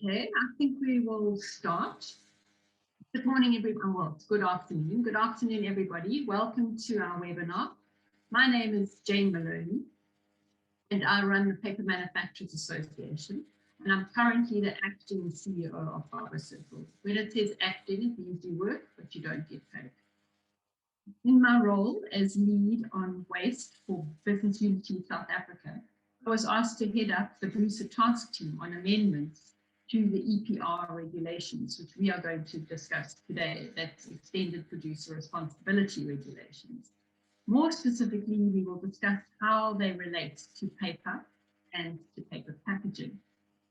Okay, I think we will start. Good morning, everyone. Well, good afternoon. Good afternoon, everybody. Welcome to our webinar. My name is Jane Maloney, and I run the Paper Manufacturers Association, and I'm currently the acting CEO of Fibre Circle. When it says acting, it means you work, but you don't get paid. In my role as lead on waste for Business Unity South Africa, I was asked to head up the Bruce task team on amendments to the EPR regulations, which we are going to discuss today. That's extended producer responsibility regulations. More specifically, we will discuss how they relate to paper and to paper packaging.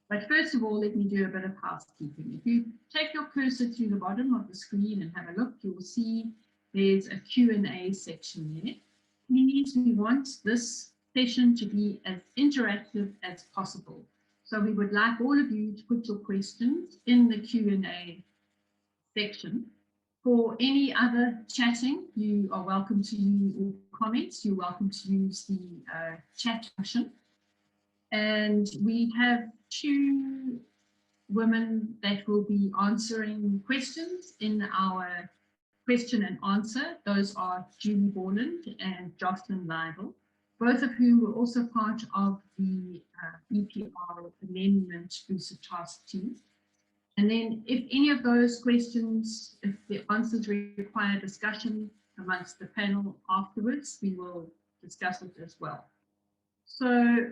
But first of all, let me do a bit of housekeeping. If you take your cursor to the bottom of the screen and have a look, you will see there's a Q&A section there. Please, we want this session to be as interactive as possible. So we would like all of you to put your questions in the Q&A section. For any other chatting, you are welcome to use, or comments, you're welcome to use the chat function. And we have two women that will be answering questions in our question and answer. Those are Julie Borland and Jocelyn Leibel, both of whom were also part of the EPR amendment booster task team. And then if any of those questions, if the answers require discussion amongst the panel afterwards, we will discuss it as well. So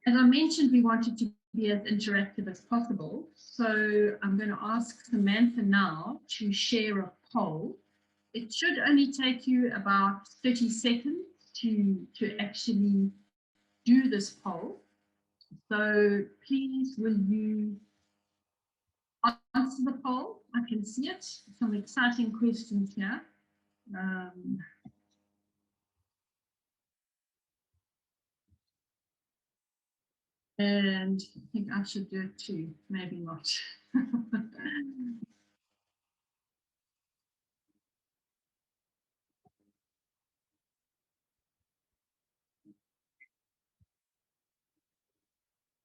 as I mentioned, we wanted to be as interactive as possible. So I'm going to ask Samantha now to share a poll. It should only take you about 30 seconds to actually do this poll. So please, will you answer the poll? I can see it. Some exciting questions here. And I think I should do it too, maybe not.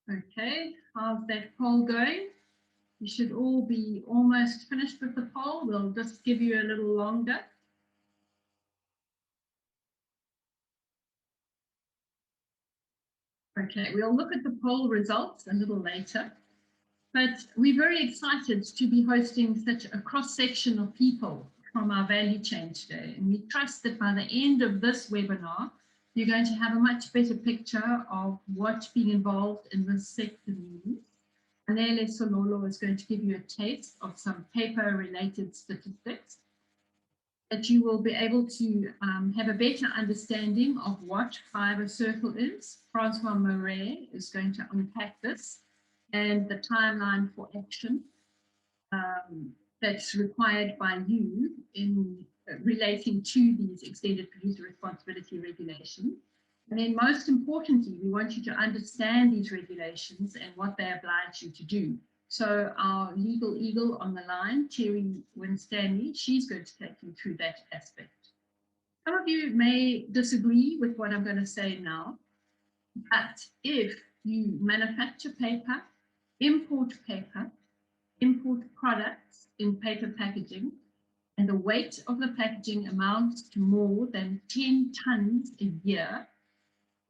Okay, how's that poll going? You should all be almost finished with the poll. We'll just give you a little longer. Okay, we'll look at the poll results a little later, but we're very excited to be hosting such a cross-section of people from our value chain today. And we trust that by the end of this webinar, you're going to have a much better picture of what being involved in this sector means. Anele Sololo is going to give you a taste of some paper-related statistics, that you will be able to have a better understanding of what Fibre Circle is. Francoiss Murray is going to unpack this and the timeline for action that's required by you in relating to these extended producer responsibility regulations. And then most importantly, we want you to understand these regulations and what they oblige you to do. So our legal eagle on the line, Terry Winstanley, she's going to take you through that aspect. Some of you may disagree with what I'm going to say now, but if you manufacture paper, import products in paper packaging, and the weight of the packaging amounts to more than 10 tons a year,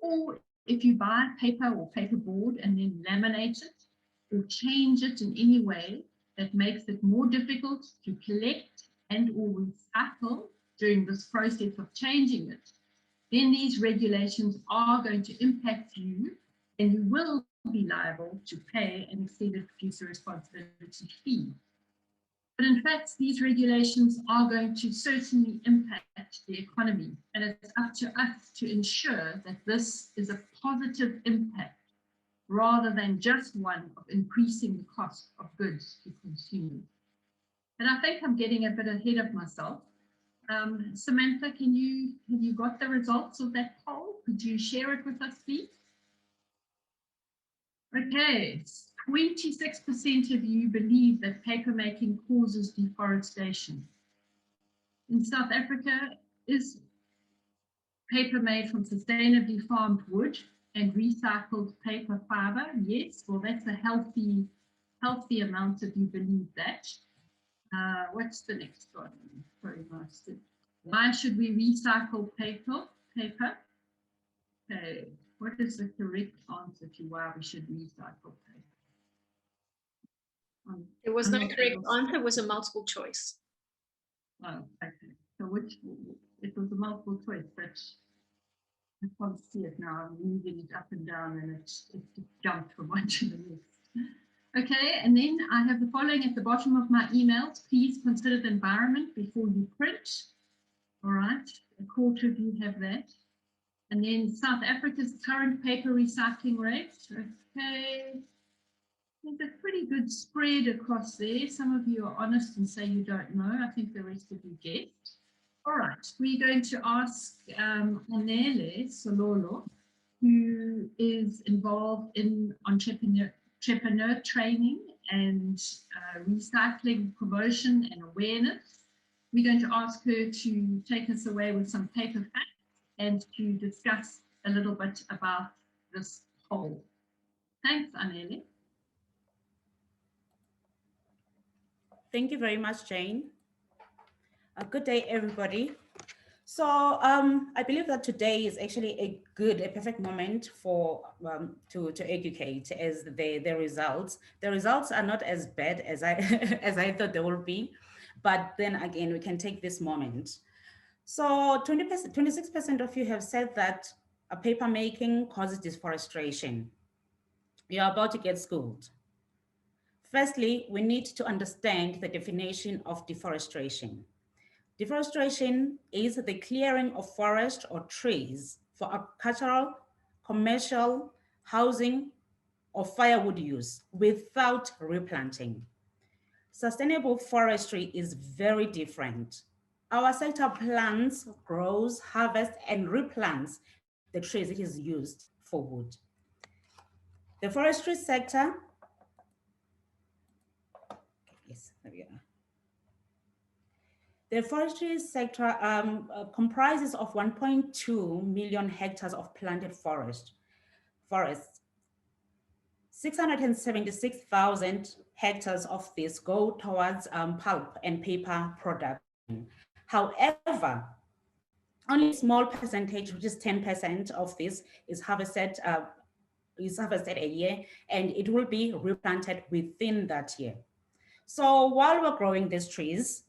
or if you buy paper or paperboard and then laminate it, or change it in any way that makes it more difficult to collect and or recycle during this process of changing it, then these regulations are going to impact you and you will be liable to pay an extended producer responsibility fee. But in fact, these regulations are going to certainly impact the economy, and it's up to us to ensure that this is a positive impact rather than just one of increasing the cost of goods to consumers. And I think I'm getting a bit ahead of myself. Samantha, have you got the results of that poll? Could you share it with us, please? Okay, 26% of you believe that paper making causes deforestation. In South Africa, is paper made from sustainably farmed wood and recycled paper fiber? Yes, well, that's a healthy healthy amount if you believe that. What's the next one? Sorry, Master. Why should we recycle paper? Okay, what is the correct answer to why we should recycle paper? There was no correct answer, it was a multiple choice. Oh, okay. So it was a multiple choice, but I can't see it now. I'm moving it up and down and it jumped from one to the next. Okay, and then I have the following at the bottom of my emails. Please consider the environment before you print. All right, a quarter of you have that. And then South Africa's current paper recycling rate. Okay, there's a pretty good spread across there. Some of you are honest and say you don't know. I think the rest of you guessed. All right, we're going to ask Anele Sololo, who is involved in entrepreneur training and recycling promotion and awareness. We're going to ask her to take us away with some paper facts and to discuss a little bit about this poll. Thanks, Anele. Thank you very much, Jane. Good day, everybody. So I believe that today is actually a perfect moment for to educate as the results. The results are not as bad as I as I thought they would be, but then again we can take this moment. So 26% of you have said that paper making causes deforestation. You're about to get schooled. Firstly, we need to understand the definition of deforestation. Deforestation is the clearing of forest or trees for agricultural, commercial, housing, or firewood use without replanting. Sustainable forestry is very different. Our sector plants, grows, harvests, and replants the trees it is used for wood. The forestry sector, yes, there we are. The forestry sector comprises of 1.2 million hectares of planted forests. 676,000 hectares of this go towards pulp and paper production. However, only a small percentage, which is 10% of this, is harvested a year, and it will be replanted within that year. So while we're growing these trees,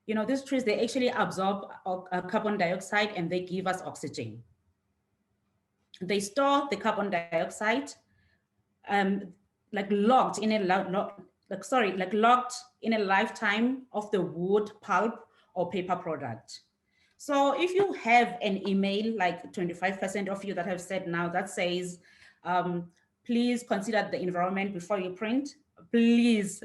these trees, they actually absorb carbon dioxide and they give us oxygen. They store the carbon dioxide locked in a lifetime of the wood, pulp, or paper product. So if you have an email, like 25% of you that have said now that says, please consider the environment before you print, please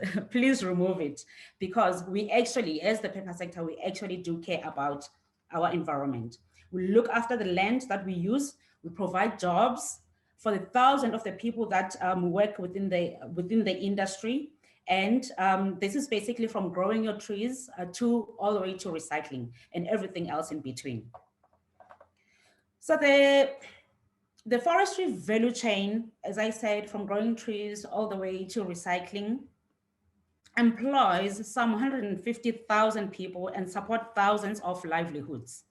remove it, because we actually, as the paper sector, we actually do care about our environment. We look after the land that we use. We provide jobs for the thousands of the people that work within the industry. And this is basically from growing your trees to all the way to recycling and everything else in between. So the forestry value chain, as I said, from growing trees all the way to recycling, employs some 150,000 people and support thousands of livelihoods,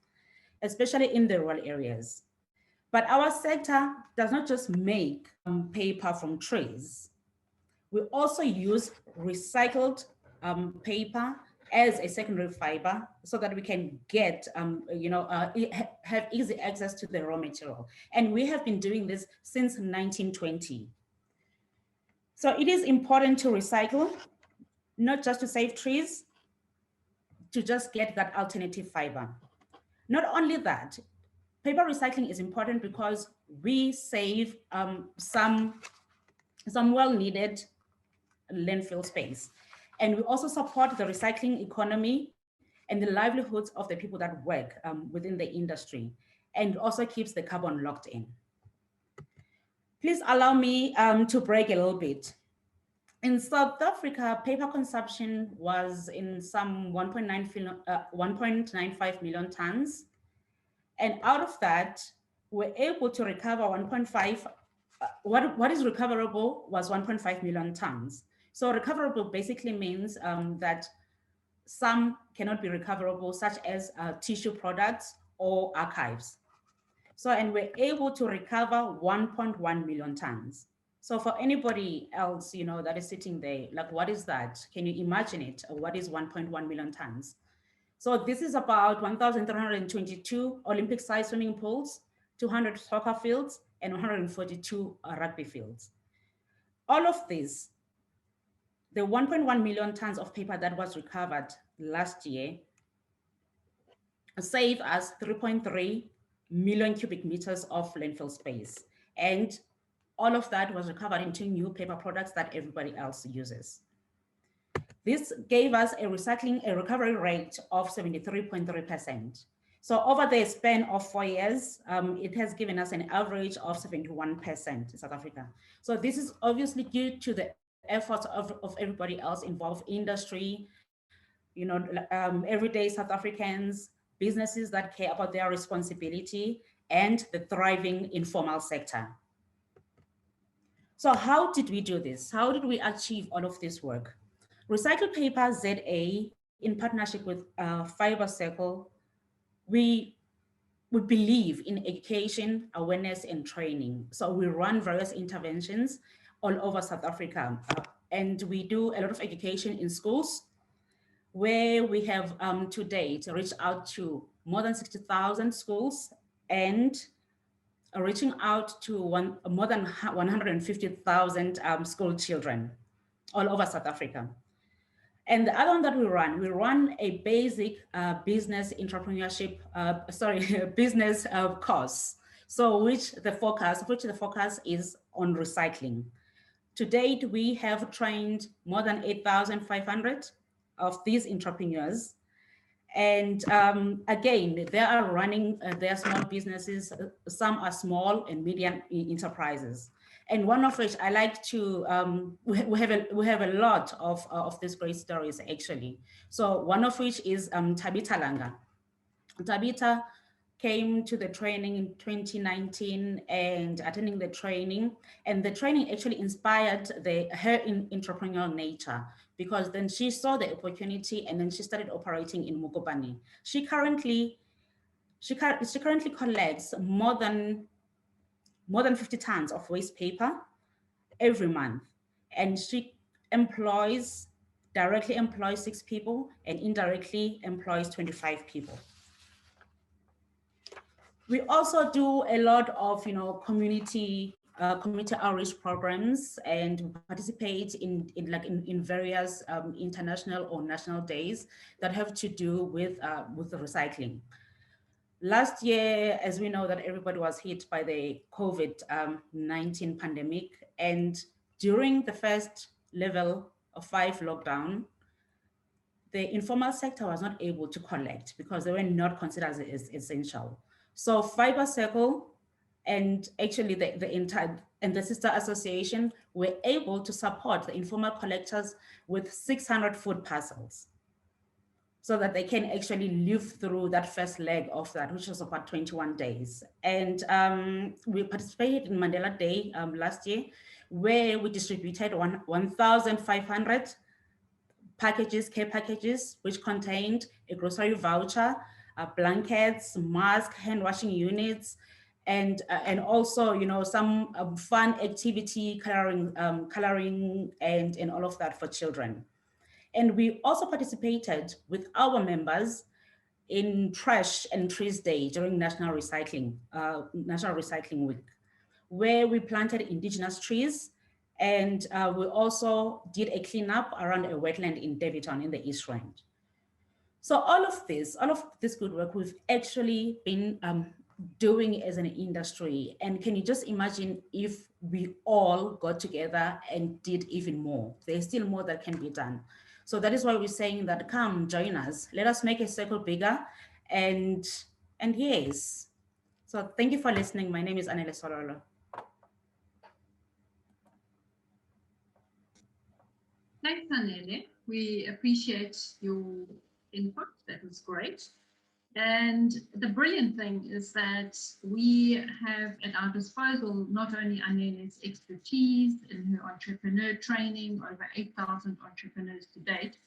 especially in the rural areas. But our sector does not just make paper from trees. We also use recycled paper as a secondary fiber so that we can get, have easy access to the raw material. And we have been doing this since 1920. So it is important to recycle, not just to save trees, to just get that alternative fiber. Not only that, paper recycling is important because we save some well-needed landfill space. And we also support the recycling economy and the livelihoods of the people that work within the industry, and also keeps the carbon locked in. Please allow me to break a little bit. In South Africa, paper consumption was in some 1.95 million tons. And out of that, we're able to recover 1.5, what is recoverable was 1.5 million tons, So recoverable basically means that some cannot be recoverable, such as tissue products or archives. So, and we're able to recover 1.1 million tons. So for anybody else, you know, that is sitting there, like, what is that? Can you imagine it? What is 1.1 million tons? So this is about 1,322 Olympic-sized swimming pools, 200 soccer fields, and 142 rugby fields. All of this, the 1.1 million tons of paper that was recovered last year, saved us 3.3 million cubic meters of landfill space. And all of that was recovered into new paper products that everybody else uses. This gave us a recovery rate of 73.3%. So over the span of 4 years, it has given us an average of 71% in South Africa. So this is obviously due to the efforts of everybody else involved, industry, you know, everyday South Africans, businesses that care about their responsibility, and the thriving informal sector. So how did we do this? How did we achieve all of this work? Recycled PaperZA, in partnership with Fibre Circle, we believe in education, awareness, and training. So we run various interventions all over South Africa. And we do a lot of education in schools, where we have to date reached out to more than 60,000 schools and reaching out to more than 150,000 school children all over South Africa. And the other one that we run a basic business entrepreneurship, business course. So which the focus is on recycling. To date, we have trained more than 8,500 of these entrepreneurs. And again, they are running their small businesses. Some are small and medium enterprises. And one of which I like to, we have a lot of these great stories actually. So one of which is Tabitha Langa. Tabitha came to the training in 2019 and attending the training. And the training actually inspired her entrepreneurial nature, because then she saw the opportunity and then she started operating in Mukopane. She currently collects more than 50 tons of waste paper every month. And she directly employs 6 people and indirectly employs 25 people. We also do a lot of, you know, community outreach programs, and participate in various international or national days that have to do with the recycling. Last year, as we know, that everybody was hit by the COVID-19 pandemic, and during the first level of 5 lockdown, the informal sector was not able to collect because they were not considered as essential. So Fibre Circle and actually the sister association were able to support the informal collectors with 600 food parcels, so that they can actually live through that first leg of that, which was about 21 days. And we participated in Mandela Day last year, where we distributed 1,500 care packages, which contained a grocery voucher, blankets, masks, hand washing units, and also, you know, some fun activity, coloring and all of that for children. And we also participated with our members in Trash and Trees Day during National Recycling Week, where we planted indigenous trees. And we also did a cleanup around a wetland in Davidton in the East Rand. So all of this good work we've actually been doing as an industry. And can you just imagine if we all got together and did even more? There's still more that can be done. So that is why we're saying that come join us. Let us make a circle bigger. And yes. So thank you for listening. My name is Anele Sololo. Thanks, Anele. We appreciate your input. That was great. And the brilliant thing is that we have at our disposal not only Anele's expertise in her entrepreneur training, over 8,000 entrepreneurs to date,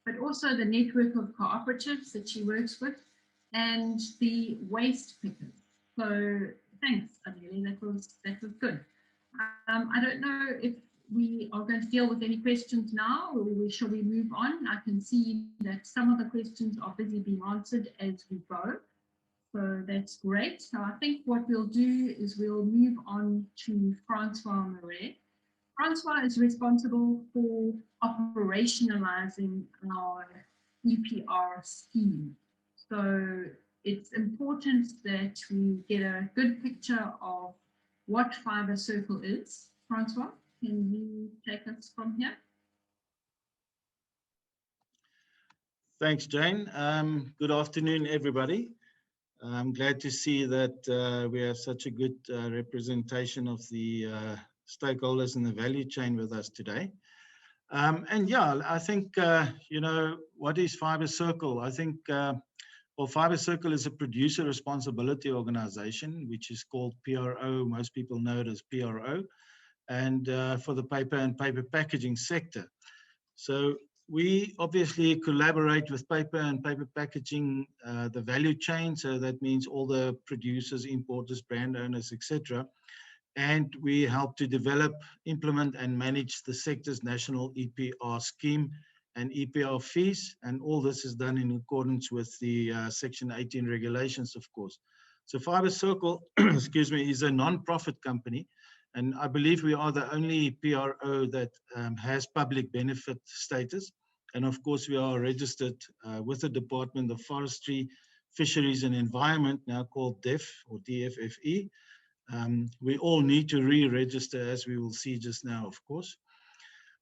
but also the network of cooperatives that she works with and the waste pickers. So thanks, Anele, that was good. I don't know if we are going to deal with any questions now, or shall we move on? I can see that some of the questions are busy being answered as we go. So that's great. So I think what we'll do is we'll move on to Francois Marais. Francois is responsible for operationalizing our EPR scheme. So it's important that we get a good picture of what Fibre Circle is. Francois, can you take us from here? Thanks, Jane. Good afternoon, everybody. I'm glad to see that we have such a good representation of the stakeholders in the value chain with us today. And yeah, I think, you know, what is Fibre Circle? I think, well, Fibre Circle is a producer responsibility organization, which is called PRO. Most people know it as PRO, and for the paper and paper packaging sector. So we obviously collaborate with paper and paper packaging, the value chain. So that means all the producers, importers, brand owners, etc. And we help to develop, implement, and manage the sector's national EPR scheme and EPR fees. And all this is done in accordance with the Section 18 regulations, of course. So Fibre Circle, excuse me, is a non-profit company. And I believe we are the only PRO that has public benefit status. And of course, we are registered with the Department of Forestry, Fisheries and Environment, now called DEF or DFFE. We all need to re-register, as we will see just now, of course.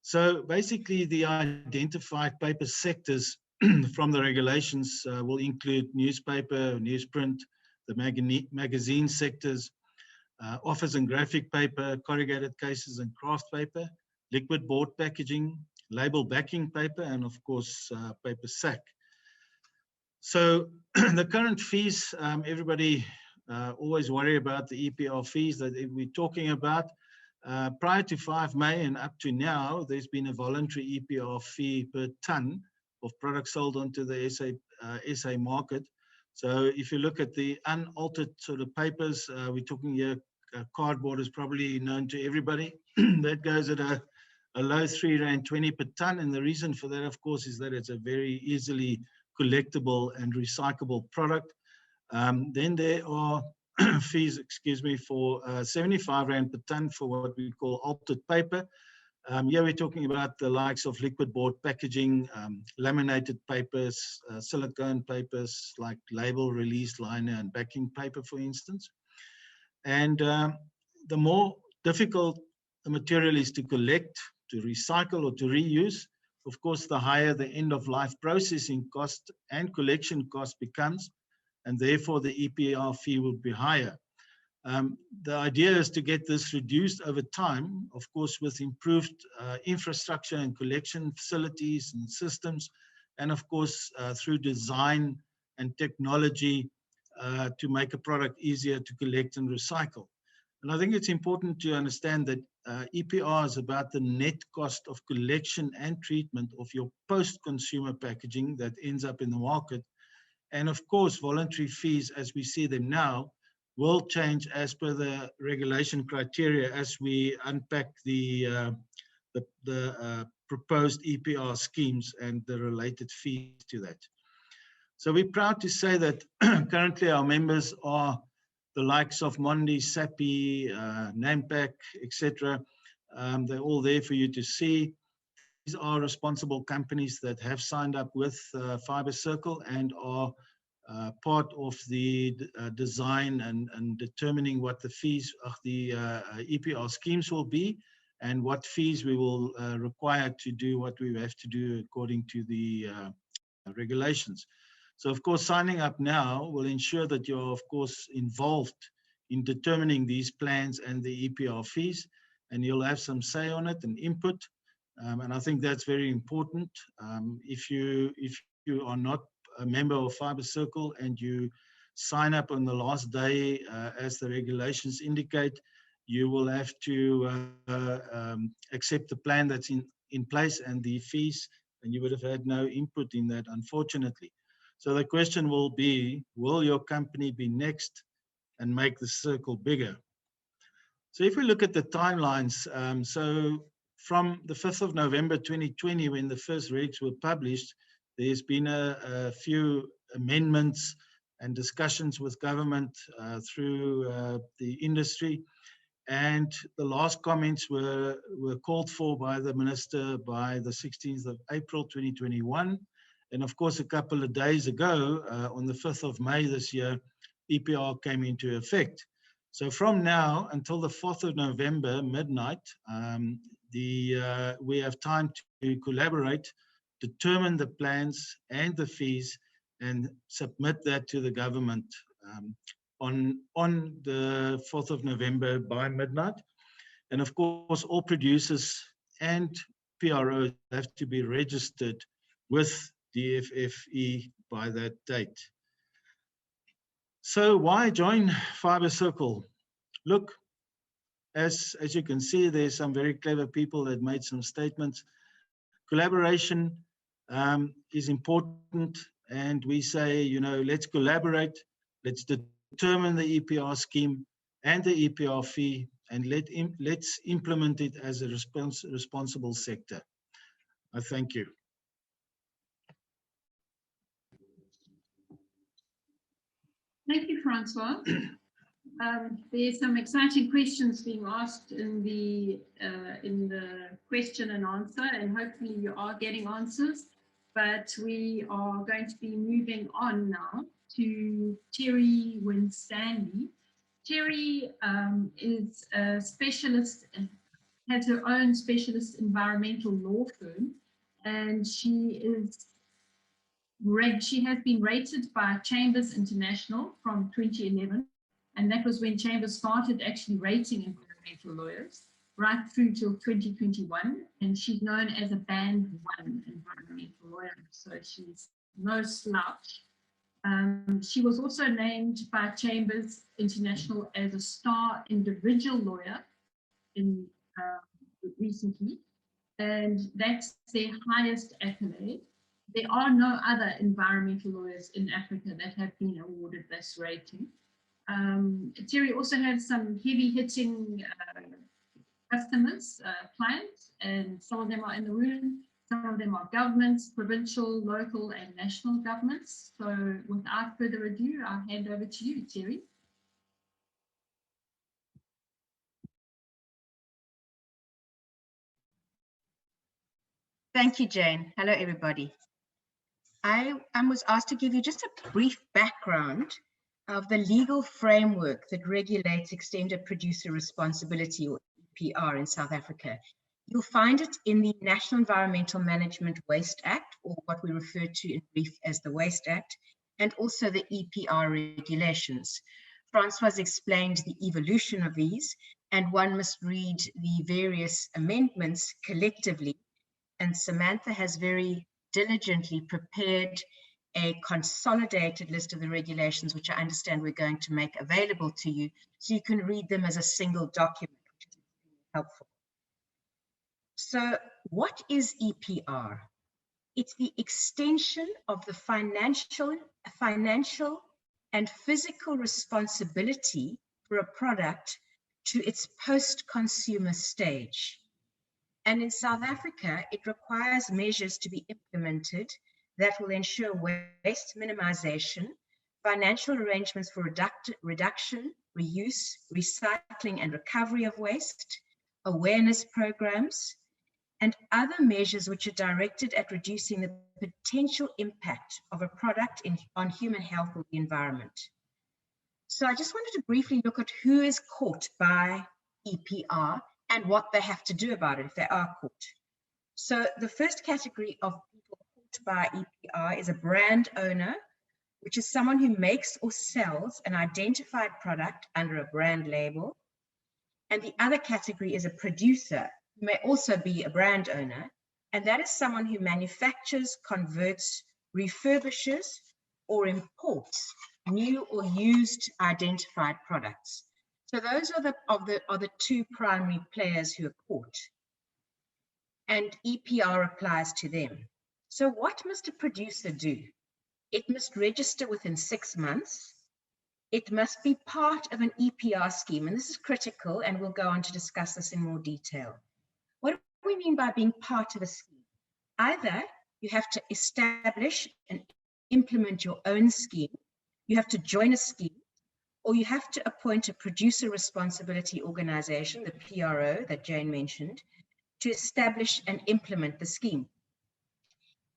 So basically, the identified paper sectors from the regulations will include newspaper, newsprint, the magazine sectors, office and graphic paper, corrugated cases and craft paper, liquid board packaging, label backing paper, and of course, paper sack. So the current fees, everybody always worry about the EPR fees that we're talking about. Prior to 5 May and up to now, there's been a voluntary EPR fee per ton of products sold onto the SA market. So if you look at the unaltered sort of papers, we're talking here, cardboard is probably known to everybody. That goes at a low R3.20 per ton. And the reason for that, of course, is that it's a very easily collectible and recyclable product. Then there are fees, excuse me, for 75 Rand per ton for what we call altered paper. Here we're talking about the likes of liquid board packaging, laminated papers, silicone papers like label, release liner, and backing paper, for instance. And the more difficult the material is to collect, to recycle, or to reuse, of course, the higher the end-of-life processing cost and collection cost becomes, and therefore the EPR fee will be higher. The idea is to get this reduced over time, of course, with improved infrastructure and collection facilities and systems, and of course, through design and technology to make a product easier to collect and recycle. And I think it's important to understand that EPR is about the net cost of collection and treatment of your post-consumer packaging that ends up in the market. And of course, voluntary fees, as we see them now, will change as per the regulation criteria as we unpack the proposed EPR schemes and the related fees to that. So we're proud to say that currently our members are the likes of Mondi, Sappi, Unpack, etc. They're all there for you to see. These are responsible companies that have signed up with Fibre Circle and are part of the design and determining what the fees of the EPR schemes will be and what fees we will require to do what we have to do according to the regulations. So of course, signing up now will ensure that you're of course involved in determining these plans and the EPR fees, and you'll have some say on it and input. And I think that's very important. If you are not a member of Fibre Circle and you sign up on the last day, as the regulations indicate, you will have to accept the plan that's in place and the fees, and you would have had no input in that, unfortunately. So the question will be, will your company be next and make the circle bigger? So if we look at the timelines, so from the 5th of November 2020, when the first regs were published, there's been a few amendments and discussions with government through the industry. And the last comments were called for by the minister by the 16th of April 2021. And of course, a couple of days ago, on the 5th of May this year, EPR came into effect. So from now until the 4th of November, midnight, we have time to collaborate, determine the plans and the fees, and submit that to the government on the 4th of November by midnight. And of course, all producers and PROs have to be registered with DFFE by that date. So why join Fibre Circle? Look, as you can see, there's some very clever people that made some statements. Collaboration is important, and we say, you know, let's collaborate, let's determine the EPR scheme and the EPR fee, and let's implement it as a responsible sector. I thank you. Thank you, Francois. There's some exciting questions being asked in the question and answer, and hopefully you are getting answers. But we are going to be moving on now to Terry Winstanley. Terry is a specialist, has her own specialist environmental law firm, and she has been rated by Chambers International from 2011, and that was when Chambers started actually rating environmental lawyers, right through till 2021, and she's known as a Band 1 environmental lawyer, so she's no slouch. She was also named by Chambers International as a star individual lawyer recently, and that's their highest accolade. There are no other environmental lawyers in Africa that have been awarded this rating. Terry also has some heavy-hitting customers, clients, and some of them are in the room. Some of them are governments, provincial, local, and national governments. So without further ado, I'll hand over to you, Terry. Thank you, Jane. Hello, everybody. I was asked to give you just a brief background of the legal framework that regulates extended producer responsibility, or EPR, in South Africa. You'll find it in the National Environmental Management Waste Act, or what we refer to in brief as the Waste Act, and also the EPR Regulations. Francois explained the evolution of these, and one must read the various amendments collectively. And Samantha has very diligently prepared a consolidated list of the regulations, which I understand we're going to make available to you, so you can read them as a single document, which is helpful. So what is EPR? It's the extension of the financial and physical responsibility for a product to its post-consumer stage. And in South Africa, it requires measures to be implemented that will ensure waste minimization, financial arrangements for reduction, reuse, recycling and recovery of waste, awareness programs, and other measures which are directed at reducing the potential impact of a product on human health or the environment. So I just wanted to briefly look at who is caught by EPR and what they have to do about it if they are caught. So the first category of people caught by EPR is a brand owner, which is someone who makes or sells an identified product under a brand label. And the other category is a producer, who may also be a brand owner, and that is someone who manufactures, converts, refurbishes, or imports new or used identified products. So those are the two primary players who are caught, and EPR applies to them. So what must a producer do? It must register within 6 months. It must be part of an EPR scheme, and this is critical, and we'll go on to discuss this in more detail. What do we mean by being part of a scheme? Either you have to establish and implement your own scheme, you have to join a scheme, or you have to appoint a producer responsibility organization, the PRO that Jane mentioned, to establish and implement the scheme.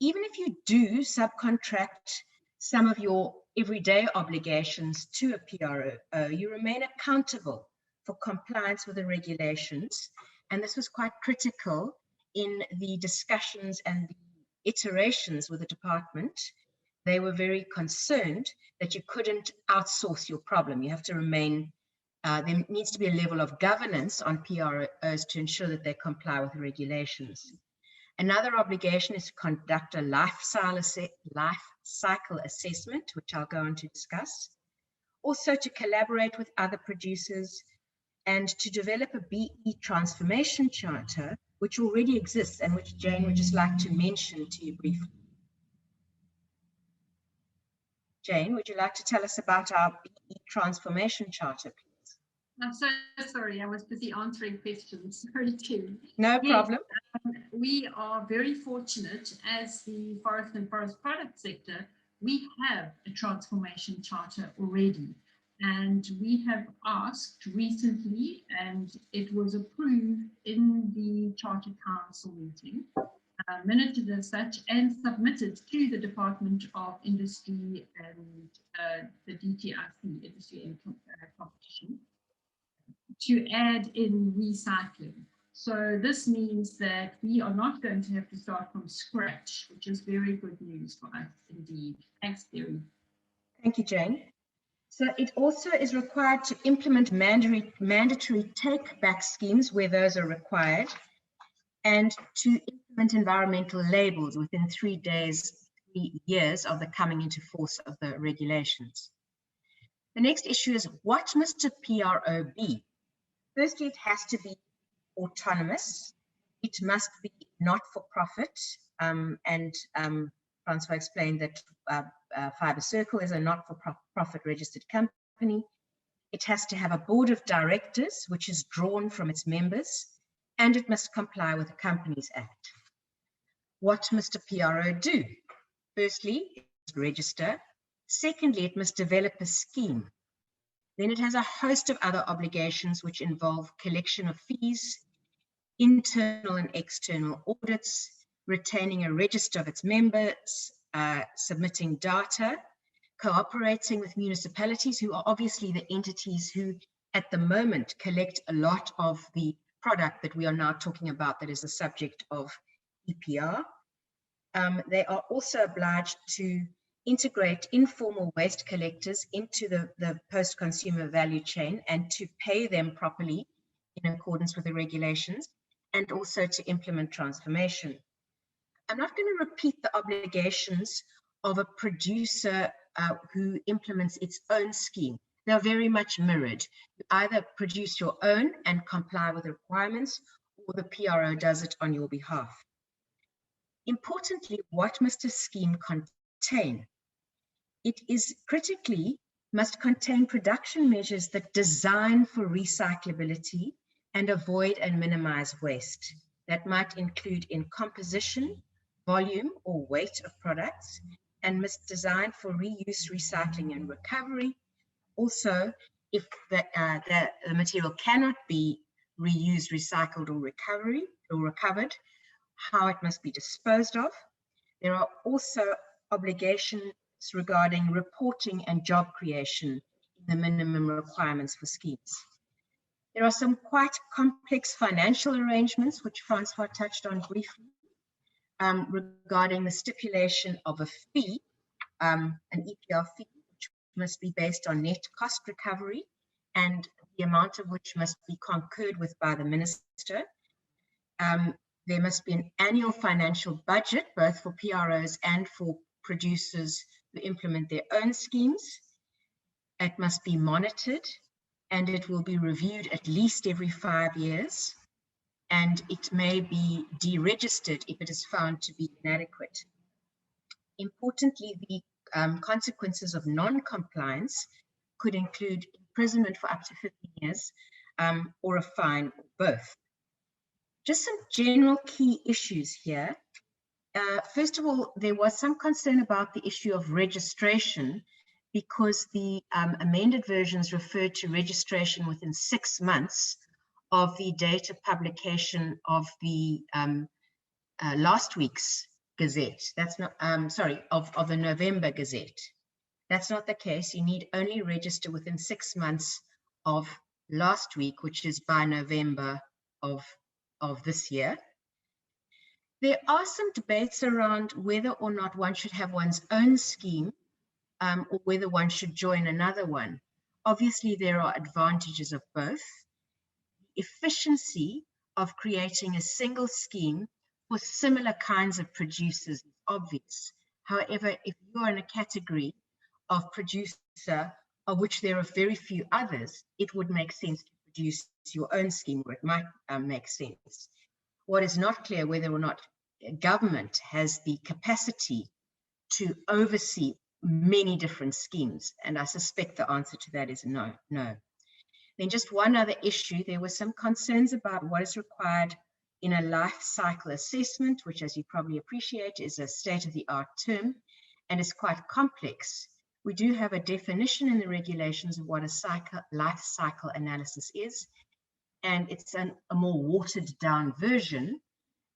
Even if you do subcontract some of your everyday obligations to a PRO, you remain accountable for compliance with the regulations. And this was quite critical in the discussions and the iterations with the department. They were very concerned that you couldn't outsource your problem. You have to remain, there needs to be a level of governance on PROs to ensure that they comply with the regulations. Another obligation is to conduct a life cycle assessment, which I'll go on to discuss. Also to collaborate with other producers and to develop a BE transformation charter, which already exists and which Jane would just like to mention to you briefly. Jane, would you like to tell us about our BE transformation charter, please? I'm so sorry, I was busy answering questions. Sorry, Tim. No problem. We are very fortunate as the forest and forest product sector. We have a transformation charter already, and we have asked recently, and it was approved in the Charter Council meeting, minuted as such, and submitted to the Department of Industry and the DTIC, Industry and Competition, to add in recycling. So this means that we are not going to have to start from scratch, which is very good news for us indeed. Thanks, Terry. Thank you, Jane. So it also is required to implement mandatory take-back schemes where those are required, and to implement environmental labels within 3 years of the coming into force of the regulations. The next issue is, what must a PRO be? Firstly, it has to be autonomous. It must be not-for-profit, and Francoiss explained that Fibre Circle is a not-for-profit registered company. It has to have a board of directors, which is drawn from its members, and it must comply with the Companies Act. What must a PRO do? Firstly, it must register. Secondly, it must develop a scheme. Then it has a host of other obligations which involve collection of fees, internal and external audits, retaining a register of its members, submitting data, cooperating with municipalities, who are obviously the entities who at the moment collect a lot of the product that we are now talking about that is the subject of EPR. They are also obliged to integrate informal waste collectors into the post-consumer value chain and to pay them properly in accordance with the regulations, and also to implement transformation. I'm not going to repeat the obligations of a producer who implements its own scheme. They're very much mirrored. You either produce your own and comply with the requirements, or the PRO does it on your behalf. Importantly, what must a scheme contain? It is critically must contain production measures that design for recyclability and avoid and minimize waste. That might include in composition, volume, or weight of products, and must design for reuse, recycling, and recovery. Also, if the material cannot be reused, recycled, or recovered, how it must be disposed of. There are also obligations regarding reporting and job creation in the minimum requirements for schemes. There are some quite complex financial arrangements, which Francoiss touched on briefly, regarding the stipulation of a fee, an EPR fee, which must be based on net cost recovery, and the amount of which must be concurred with by the minister. There must be an annual financial budget, both for PROs and for producers who implement their own schemes. It must be monitored, and it will be reviewed at least every 5 years, and it may be deregistered if it is found to be inadequate. Importantly, the consequences of non-compliance could include imprisonment for up to 15 years or a fine, or both. Just some general key issues here. First of all, there was some concern about the issue of registration because the amended versions referred to registration within 6 months of the date of publication of the last week's Gazette. That's not, of the November Gazette. That's not the case. You need only register within 6 months of last week, which is by November of this year. There are some debates around whether or not one should have one's own scheme or whether one should join another one. Obviously, there are advantages of both. Efficiency of creating a single scheme for similar kinds of producers is obvious. However, if you are in a category of producer of which there are very few others, it would make sense to produce your own scheme, or it might make sense. What is not clear whether or not government has the capacity to oversee many different schemes, and I suspect the answer to that is no. Then just one other issue, there were some concerns about what is required in a life cycle assessment, which, as you probably appreciate, is a state-of-the-art term and is quite complex. We do have a definition in the regulations of what a life cycle analysis is, and it's a more watered down version,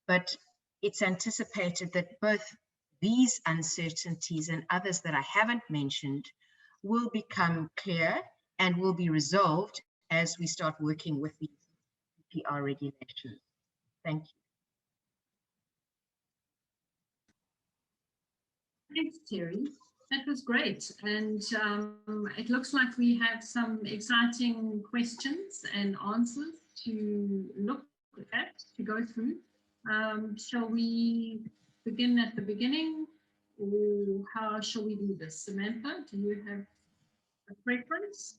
but it's anticipated that both these uncertainties and others that I haven't mentioned will become clear and will be resolved as we start working with the EPR regulations. Thank you. Thanks, Terry. That was great. And it looks like we have some exciting questions and answers to look at, to go through. Shall we begin at the beginning, or how shall we do this? Samantha, do you have a preference?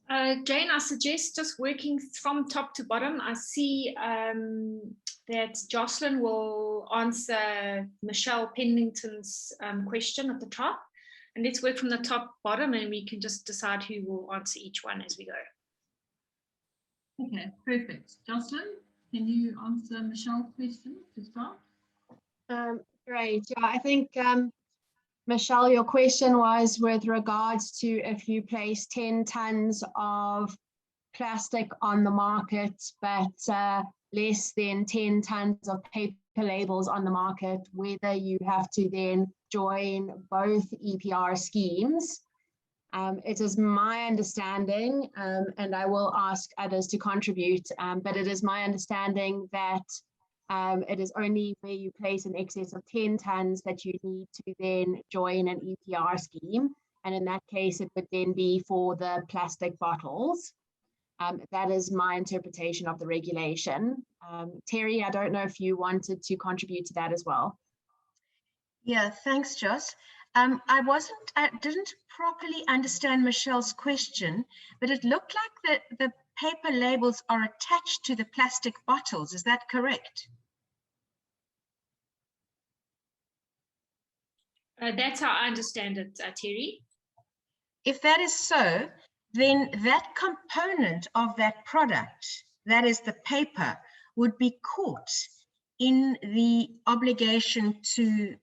Jane, I suggest just working from top to bottom. I see that Jocelyn will answer Michelle Pennington's question at the top. And let's work from the top bottom, and we can just decide who will answer each one as we go. Okay, perfect. Jocelyn, can you answer Michelle's question to start? Great. Yeah, I think, Michelle, your question was with regards to if you place 10 tons of plastic on the market, but less than 10 tons of paper labels on the market, whether you have to then join both EPR schemes. It is my understanding, and I will ask others to contribute, but it is my understanding that it is only where you place in excess of 10 tons that you need to then join an EPR scheme. And in that case, it would then be for the plastic bottles. That is my interpretation of the regulation. Terry, I don't know if you wanted to contribute to that as well. Yeah, thanks, Joss. I didn't properly understand Michelle's question, but it looked like the paper labels are attached to the plastic bottles. Is that correct? That's how I understand it, Terry. If that is so, then that component of that product, that is the paper, would be caught in the obligation to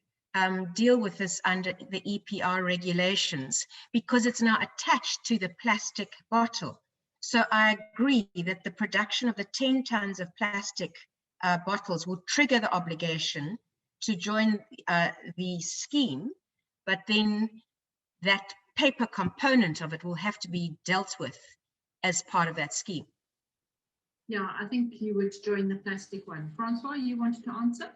deal with this under the EPR regulations, because it's now attached to the plastic bottle. So I agree that the production of the 10 tons of plastic bottles will trigger the obligation to join the scheme, but then that paper component of it will have to be dealt with as part of that scheme. Yeah, I think you would join the plastic one. Francois, you wanted to answer?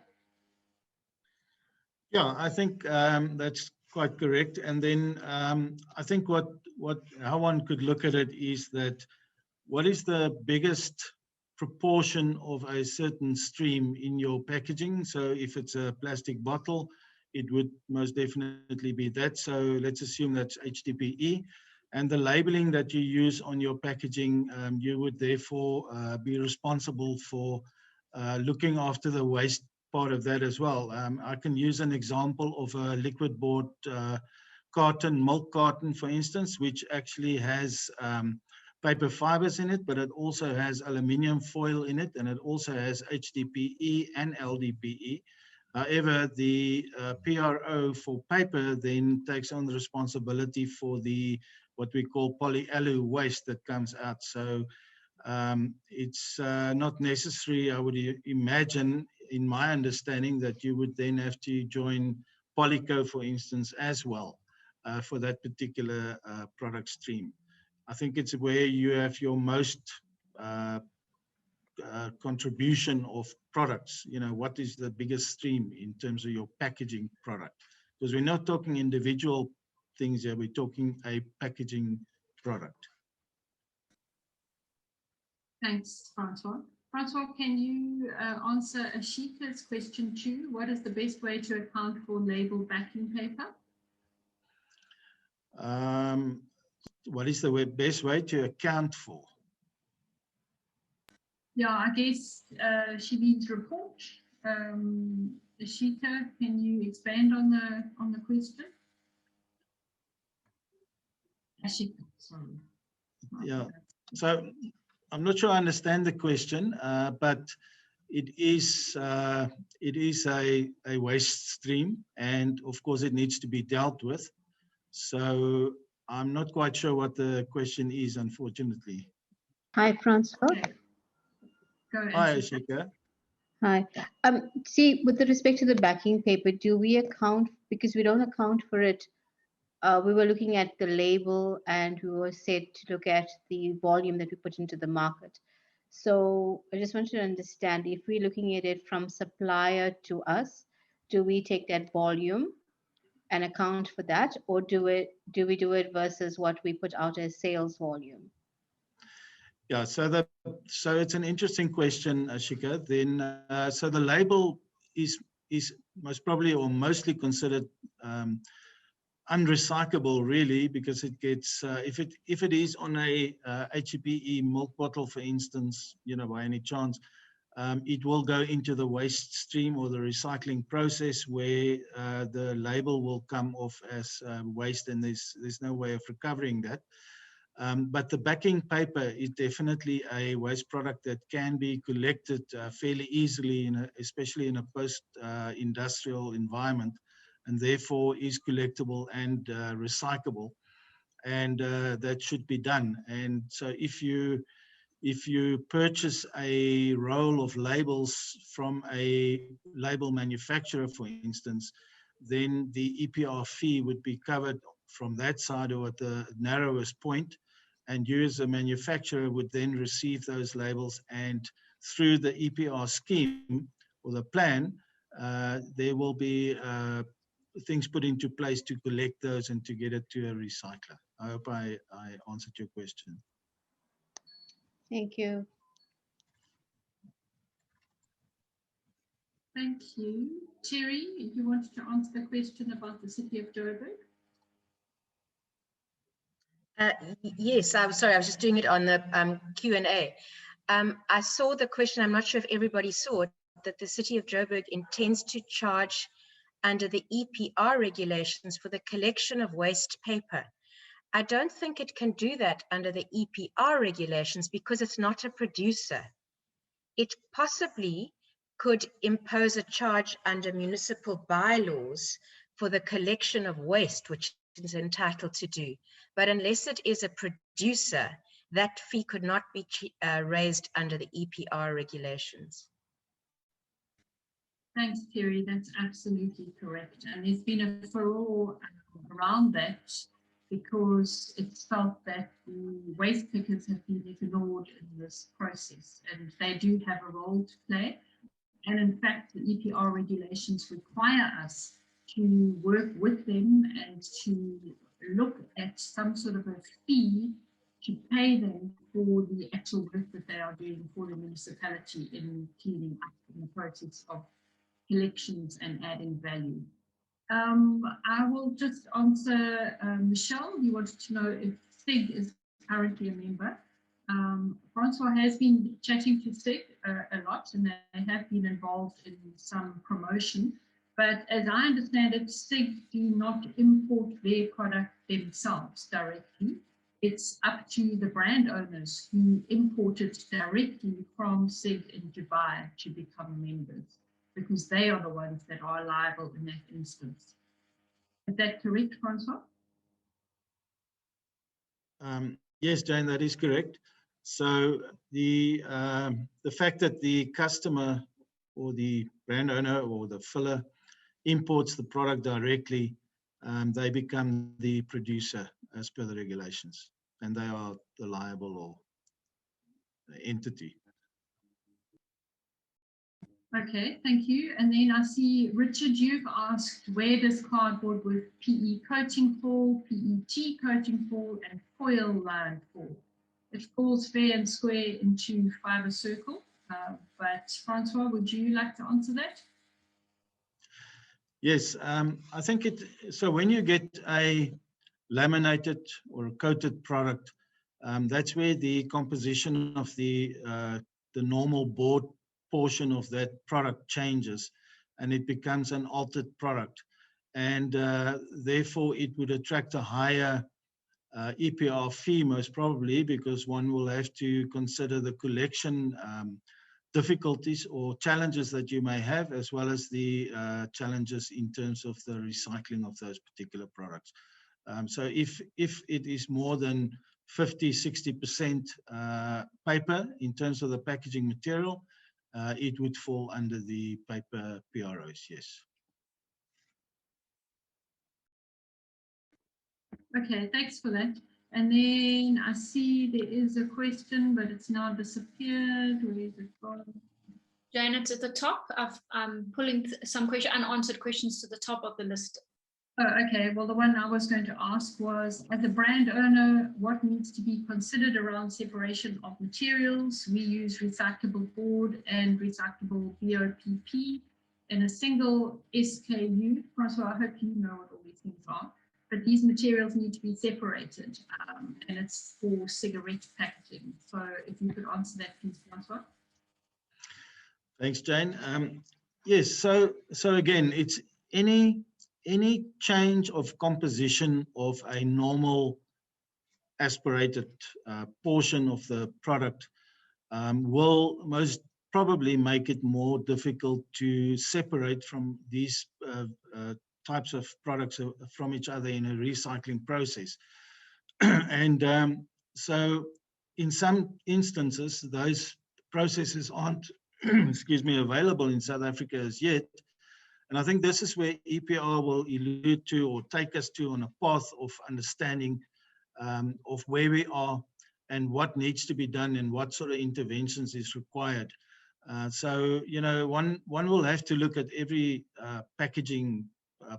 Yeah, I think that's quite correct. And then I think how one could look at it is that what is the biggest proportion of a certain stream in your packaging? So if it's a plastic bottle, it would most definitely be that. So let's assume that's HDPE. And the labeling that you use on your packaging, you would therefore be responsible for looking after the waste part of that as well. I can use an example of a liquid board carton, milk carton, for instance, which actually has paper fibers in it, but it also has aluminium foil in it, and it also has HDPE and LDPE. However, the PRO for paper then takes on the responsibility for the what we call polyalu waste that comes out. So it's not necessary, I would imagine, in my understanding, that you would then have to join Polyco, for instance, as well for that particular product stream. I think it's where you have your most contribution of products. You know, what is the biggest stream in terms of your packaging product? Because we're not talking individual things here, we're talking a packaging product. Thanks, Francois. Francois, can you answer Ashika's question too? What is the best way to account for label backing paper? What is the best way to account for? Yeah, I guess she needs report. Ashika, can you expand on the question? Ashika, sorry. Yeah, so I'm not sure I understand the question, but it is a waste stream, and of course it needs to be dealt with. So I'm not quite sure what the question is, unfortunately. Hi, Francois. Okay. Go ahead. Hi, Ashika. Hi. See, with respect to the backing paper, do we account, because we don't account for it, we were looking at the label and we were said to look at the volume that we put into the market. So I just wanted to understand, if we're looking at it from supplier to us, do we take that volume and account for that, or do we do it versus what we put out as sales volume? Yeah, so it's an interesting question, Ashika. Then, so the label is most probably or mostly considered unrecyclable, really, because it gets if it is on a HDPE milk bottle, for instance, you know, by any chance, it will go into the waste stream or the recycling process, where the label will come off as waste, and there's no way of recovering that. But the backing paper is definitely a waste product that can be collected fairly easily, especially in a post-industrial environment, and therefore is collectible and recyclable, and that should be done. And so if you purchase a roll of labels from a label manufacturer, for instance, then the EPR fee would be covered from that side or at the narrowest point, and you as a manufacturer would then receive those labels, and through the EPR scheme or the plan, there will be things put into place to collect those and to get it to a recycler. I hope I answered your question. Thank you. Thank you. Terry, if you wanted to answer the question about the City of Durban. Yes, I'm sorry, I was just doing it on the Q&A. I saw the question, I'm not sure if everybody saw it, that the City of Joburg intends to charge under the EPR regulations for the collection of waste paper. I don't think it can do that under the EPR regulations because it's not a producer. It possibly could impose a charge under municipal bylaws for the collection of waste, which is entitled to do. But unless it is a producer, that fee could not be raised under the EPR regulations. Thanks, Terry. That's absolutely correct. And there's been a furore around that because it's felt that the waste pickers have been ignored in this process, and they do have a role to play. And in fact, the EPR regulations require us to work with them and to look at some sort of a fee to pay them for the actual work that they are doing for the municipality in cleaning up in the process of collections and adding value. I will just answer Michelle. You wanted to know if SIG is currently a member. Francois has been chatting to SIG a lot, and they have been involved in some promotion. But as I understand it, SIG do not import their product themselves directly. It's up to the brand owners who import it directly from SIG in Dubai to become members, because they are the ones that are liable in that instance. Is that correct, Francois? Yes, Jane, that is correct. So the fact that the customer or the brand owner or the filler imports the product directly, they become the producer as per the regulations, and they are the liable or the entity. Okay, thank you. And then I see, Richard, you've asked, where does cardboard with PE coating fall, PET coating fall, and foil line fall? It falls fair and square into Fibre Circle. But Francois, would you like to answer that? Yes, I think so when you get a laminated or a coated product, that's where the composition of the normal board portion of that product changes, and it becomes an altered product, and therefore it would attract a higher EPR fee, most probably, because one will have to consider the collection difficulties or challenges that you may have, as well as the challenges in terms of the recycling of those particular products. So if it is more than 50–60% paper in terms of the packaging material, it would fall under the paper PROs, yes. Okay, thanks for that. And then I see there is a question, but it's now disappeared. Where is it gone? Jane, it's at the top. I'm pulling some unanswered questions to the top of the list. Oh, okay. Well, the one I was going to ask was, as a brand owner, what needs to be considered around separation of materials? We use recyclable board and recyclable BOPP in a single SKU. Francois, I hope you know what all these things are. But these materials need to be separated, and it's for cigarette packaging. So if you could answer that, please, Francois. Thanks, Jane. Yes, so again, it's any change of composition of a normal aspirated portion of the product will most probably make it more difficult to separate from these types of products from each other in a recycling process. And so in some instances, those processes aren't excuse me, available in South Africa as yet. And I think this is where EPR will allude to or take us to on a path of understanding of where we are and what needs to be done and what sort of interventions is required. So, you know, one will have to look at every packaging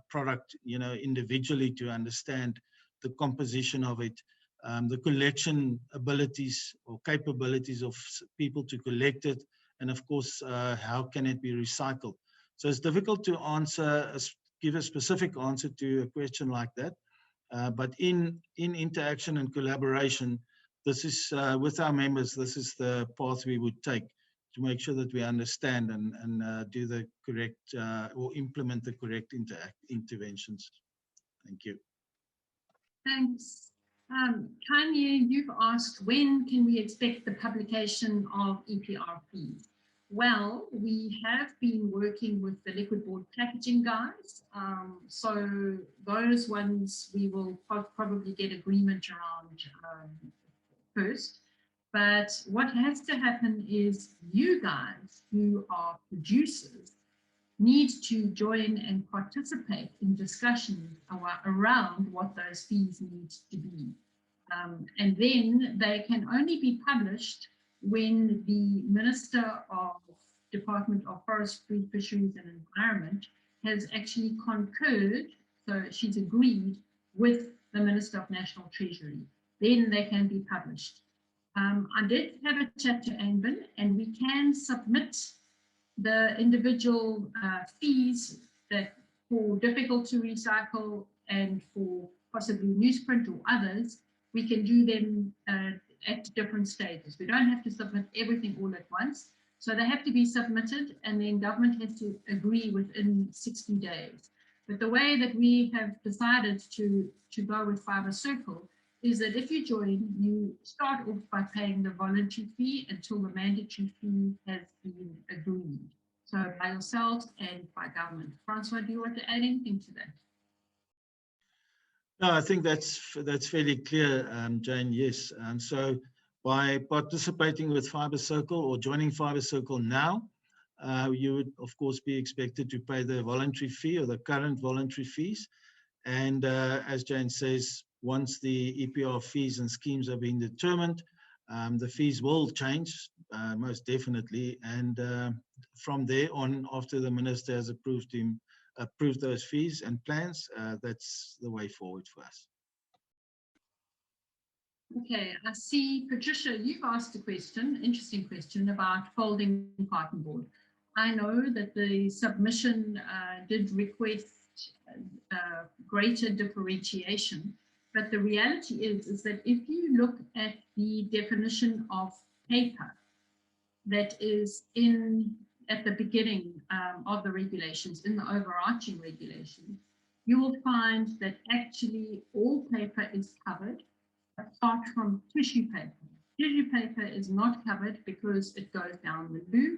product, you know, individually to understand the composition of it, the collection abilities or capabilities of people to collect it, and of course, how can it be recycled? So it's difficult to answer, give a specific answer to a question like that. But in interaction and collaboration, this is with our members, this is the path we would take to make sure that we understand and do the correct or implement the correct interventions. Thank you. Thanks. Kanye, you've asked, when can we expect the publication of EPRP? Well, we have been working with the liquid board packaging guys. So those ones we will probably get agreement around first. But what has to happen is you guys who are producers need to join and participate in discussions around what those fees need to be. And then they can only be published when the Minister of Department of Forestry, Fisheries and Environment has actually concurred, so she's agreed with the Minister of National Treasury. Then they can be published. I did have a chat to Anbin, and we can submit the individual fees that for difficult to recycle and for possibly newsprint or others, we can do them at different stages. We don't have to submit everything all at once. So they have to be submitted, and then government has to agree within 60 days. But the way that we have decided to go with Fibre Circle is that if you join, you start off by paying the voluntary fee until the mandatory fee has been agreed. So by yourselves and by government. Francoiss, do you want to add anything to that? No, I think that's fairly clear, Jane. Yes. So by participating with Fibre Circle or joining Fibre Circle now, you would, of course, be expected to pay the voluntary fee or the current voluntary fees. And as Jane says, once the EPR fees and schemes are being determined, the fees will change, most definitely. And from there on, after the minister has approved those fees and plans, that's the way forward for us. Okay, I see, Patricia, you've asked a question, interesting question about folding carton board. I know that the submission did request greater differentiation, but the reality is that if you look at the definition of paper that is at the beginning of the regulations, in the overarching regulation, you will find that actually all paper is covered, apart from tissue paper. Tissue paper is not covered because it goes down the loo.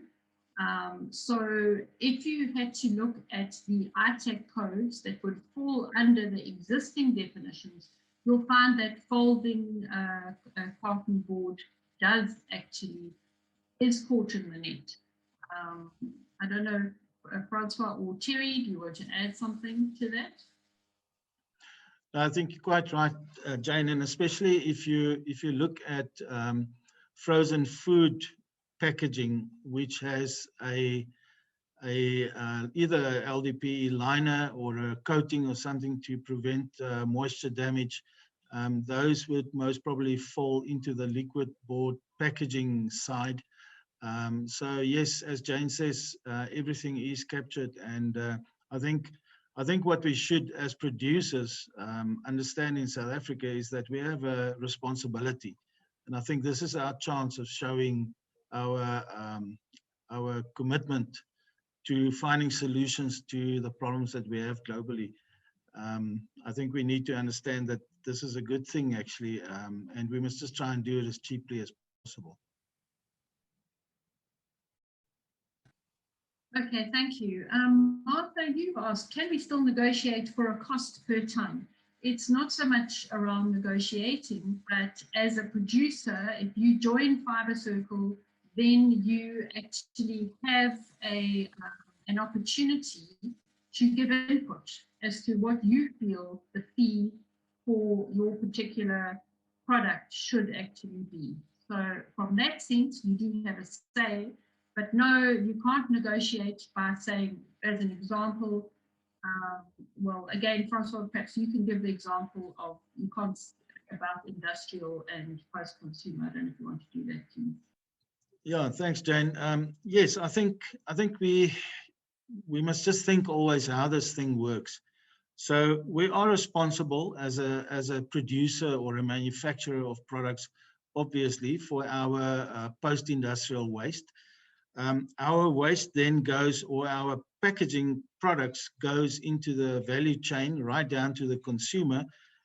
So if you had to look at the ITAC codes that would fall under the existing definitions, you'll find that folding carton board is caught in the net. I don't know, Francoiss or Thierry, do you want to add something to that? I think you're quite right, Jane, and especially if you look at frozen food packaging, which has either a LDPE liner or a coating or something to prevent moisture damage, those would most probably fall into the liquid board packaging side. So yes, as Jane says, everything is captured, and I think what we should, as producers, understand in South Africa is that we have a responsibility, and I think this is our chance of showing our commitment to finding solutions to the problems that we have globally. I think we need to understand that this is a good thing, actually, and we must just try and do it as cheaply as possible. Okay, thank you. Martha, you've asked, can we still negotiate for a cost per ton? It's not so much around negotiating, but as a producer, if you join Fibre Circle, then you actually have an opportunity to give input as to what you feel the fee for your particular product should actually be. So from that sense, you do have a say. But no, you can't negotiate by saying, as an example, well, again, Francoiss, perhaps you can give the example of, you can't about industrial and post-consumer. I don't know if you want to do that, please. Yeah, thanks, Jane. Yes, I think we must just think always how this thing works. So we are responsible as a producer or a manufacturer of products, obviously, for our post-industrial waste. Our waste then goes, or our packaging products goes into the value chain right down to the consumer,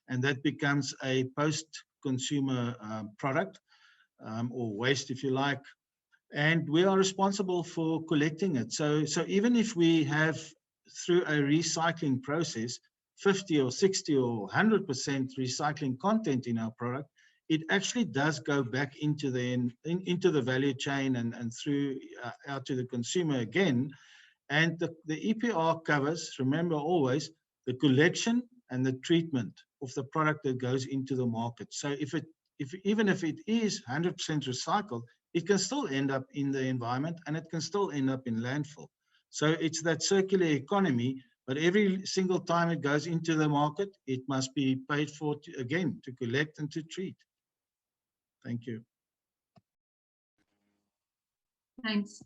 and that becomes a post-consumer product or waste, if you like, and we are responsible for collecting it. So even if we have, through a recycling process, 50 or 60 or 100% recycling content in our product, it actually does go back into the value chain and through out to the consumer again. And the EPR covers, remember always, the collection and the treatment of the product that goes into the market. So even if it is 100% recycled, it can still end up in the environment and it can still end up in landfill. So it's that circular economy, but every single time it goes into the market, it must be paid for again to collect and to treat. Thank you. Thanks.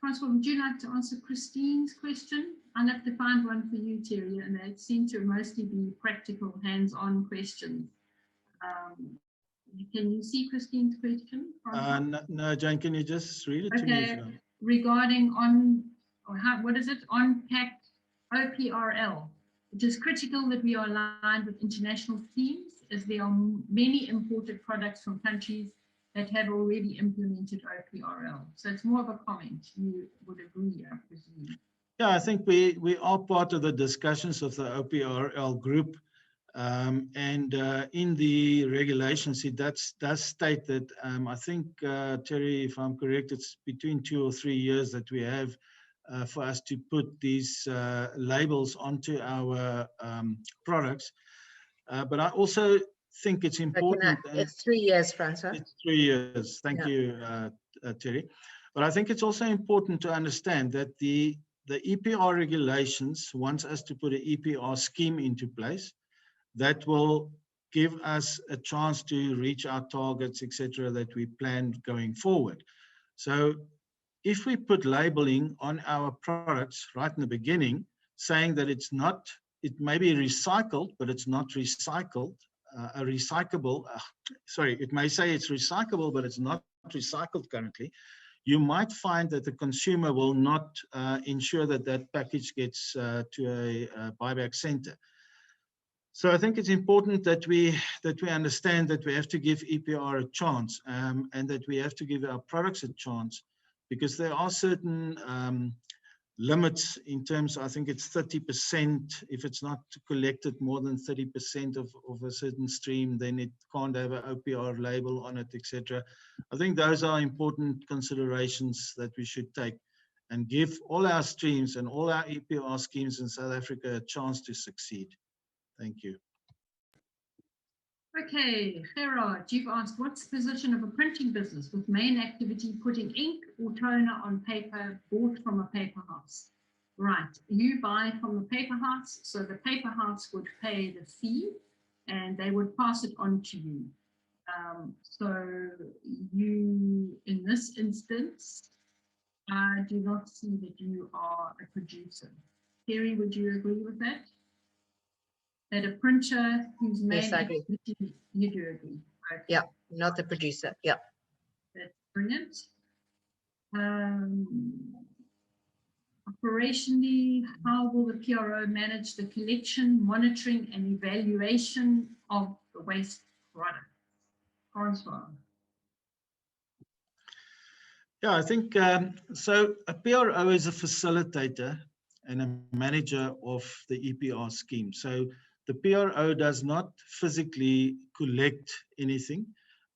Francoiss, would you like to answer Christine's question? I'll have to find one for you, Terry, and they seem to mostly be practical, hands-on questions. Can you see Christine's question? No, Jane, can you just read it to me? If you don't? Regarding what is it? Unpack OPRL. It is critical that we are aligned with international schemes, as there are many imported products from countries that have already implemented OPRL. So it's more of a comment. You would agree, I presume. Yeah, I think we are part of the discussions of the OPRL group. In the regulations, it does state that I think, Terry, if I'm correct, it's between 2 or 3 years that we have for us to put these labels onto our products. But I also think it's important. It's 3 years, Francoiss. It's 3 years. Thank you, Terry. But I think it's also important to understand that the EPR regulations wants us to put an EPR scheme into place that will give us a chance to reach our targets, etc., that we planned going forward. So if we put labeling on our products right in the beginning, saying that it may be recycled, but it's not recycled, it may say it's recyclable, but it's not recycled currently, you might find that the consumer will not ensure that that package gets to a buyback center. So I think it's important that we understand that we have to give EPR a chance, and that we have to give our products a chance, because there are certain limits in terms, I think it's 30%. If it's not collected more than 30% of a certain stream, then it can't have an OPR label on it, etc. I think those are important considerations that we should take and give all our streams and all our EPR schemes in South Africa a chance to succeed. Thank you. Okay, Gerard, you've asked, what's the position of a printing business with main activity putting ink or toner on paper bought from a paper house? Right, you buy from the paper house, so the paper house would pay the fee and they would pass it on to you. So you, in this instance, I do not see that you are a producer. Terry, would you agree with that? That a printer whose main activity, you do agree. Okay. Yeah, not the producer. Yeah. That's brilliant. Operationally, how will the PRO manage the collection, monitoring, and evaluation of the waste product? Francoiss. Yeah, I think so. A PRO is a facilitator and a manager of the EPR scheme. So the PRO does not physically collect anything,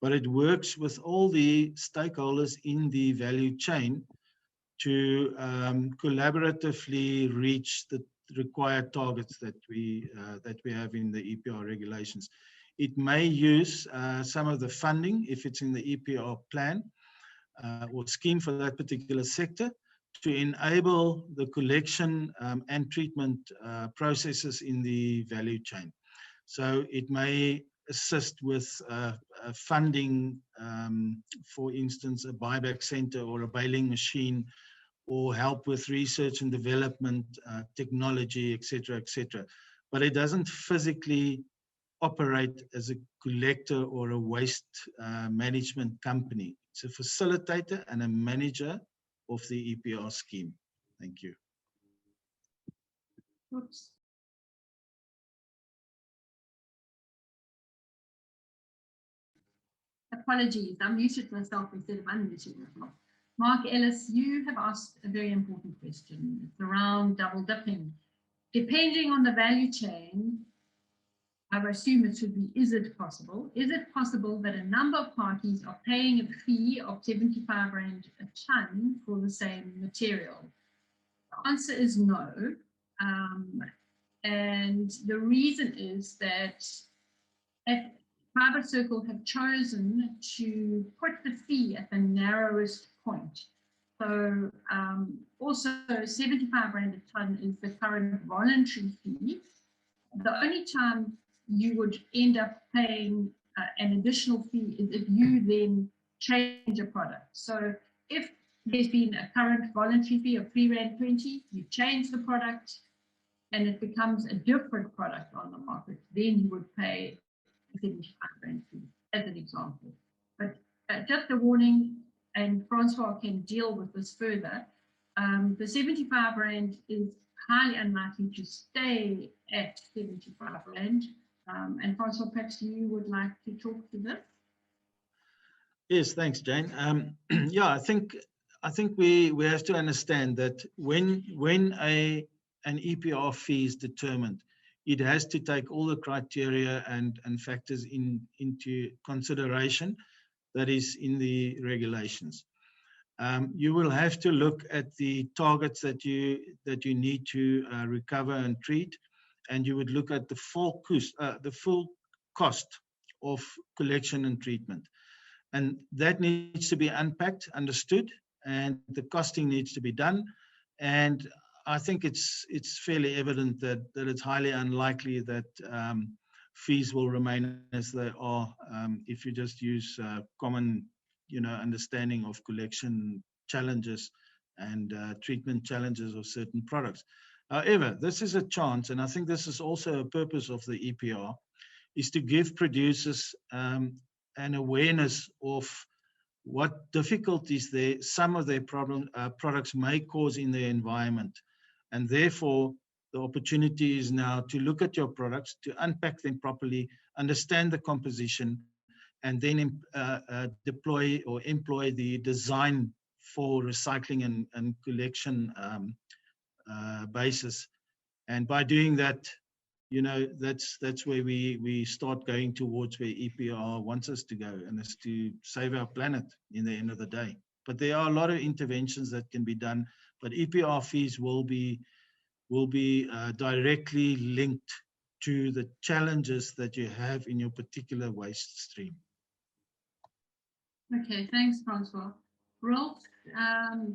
but it works with all the stakeholders in the value chain to collaboratively reach the required targets that we have in the EPR regulations. It may use some of the funding if it's in the EPR plan or scheme for that particular sector, to enable the collection and treatment processes in the value chain. So it may assist with funding, for instance, a buyback center or a baling machine, or help with research and development, technology, etc., etc. But it doesn't physically operate as a collector or a waste management company. It's a facilitator and a manager of the EPR scheme. Thank you. Oops. Apologies, I muted myself instead of unmuting myself. Mark Ellis, you have asked a very important question. It's around double dipping. Depending on the value chain, I would assume it should be, is it possible? Is it possible that a number of parties are paying a fee of 75 Rand a ton for the same material? The answer is no. And the reason is that at Fibre Circle have chosen to put the fee at the narrowest point. So also 75 Rand a ton is the current voluntary fee. The only time you would end up paying an additional fee is if you then change a product. So if there's been a current voluntary fee of R3.20, you change the product and it becomes a different product on the market, then you would pay a R75 fee, as an example. But just a warning, and Francois can deal with this further, the R75 is highly unlikely to stay at R75. And Francois, perhaps you would like to talk to this? Yes, thanks, Jane. Yeah, I think we have to understand that when an EPR fee is determined, it has to take all the criteria and factors into consideration that is in the regulations. You will have to look at the targets that you need to recover and treat, and you would look at the full cost of collection and treatment. And that needs to be unpacked, understood, and the costing needs to be done. And I think it's fairly evident that it's highly unlikely that fees will remain as they are if you just use common, understanding of collection challenges and treatment challenges of certain products. However, this is a chance, and I think this is also a purpose of the EPR, is to give producers an awareness of what difficulties some of their products may cause in their environment. And therefore, the opportunity is now to look at your products, to unpack them properly, understand the composition, and then deploy or employ the design for recycling and collection basis. And by doing that, that's where we start going towards where EPR wants us to go, and is to save our planet in the end of the day. But there are a lot of interventions that can be done, but EPR fees will be directly linked to the challenges that you have in your particular waste stream. Okay, thanks, Francois. Rolf,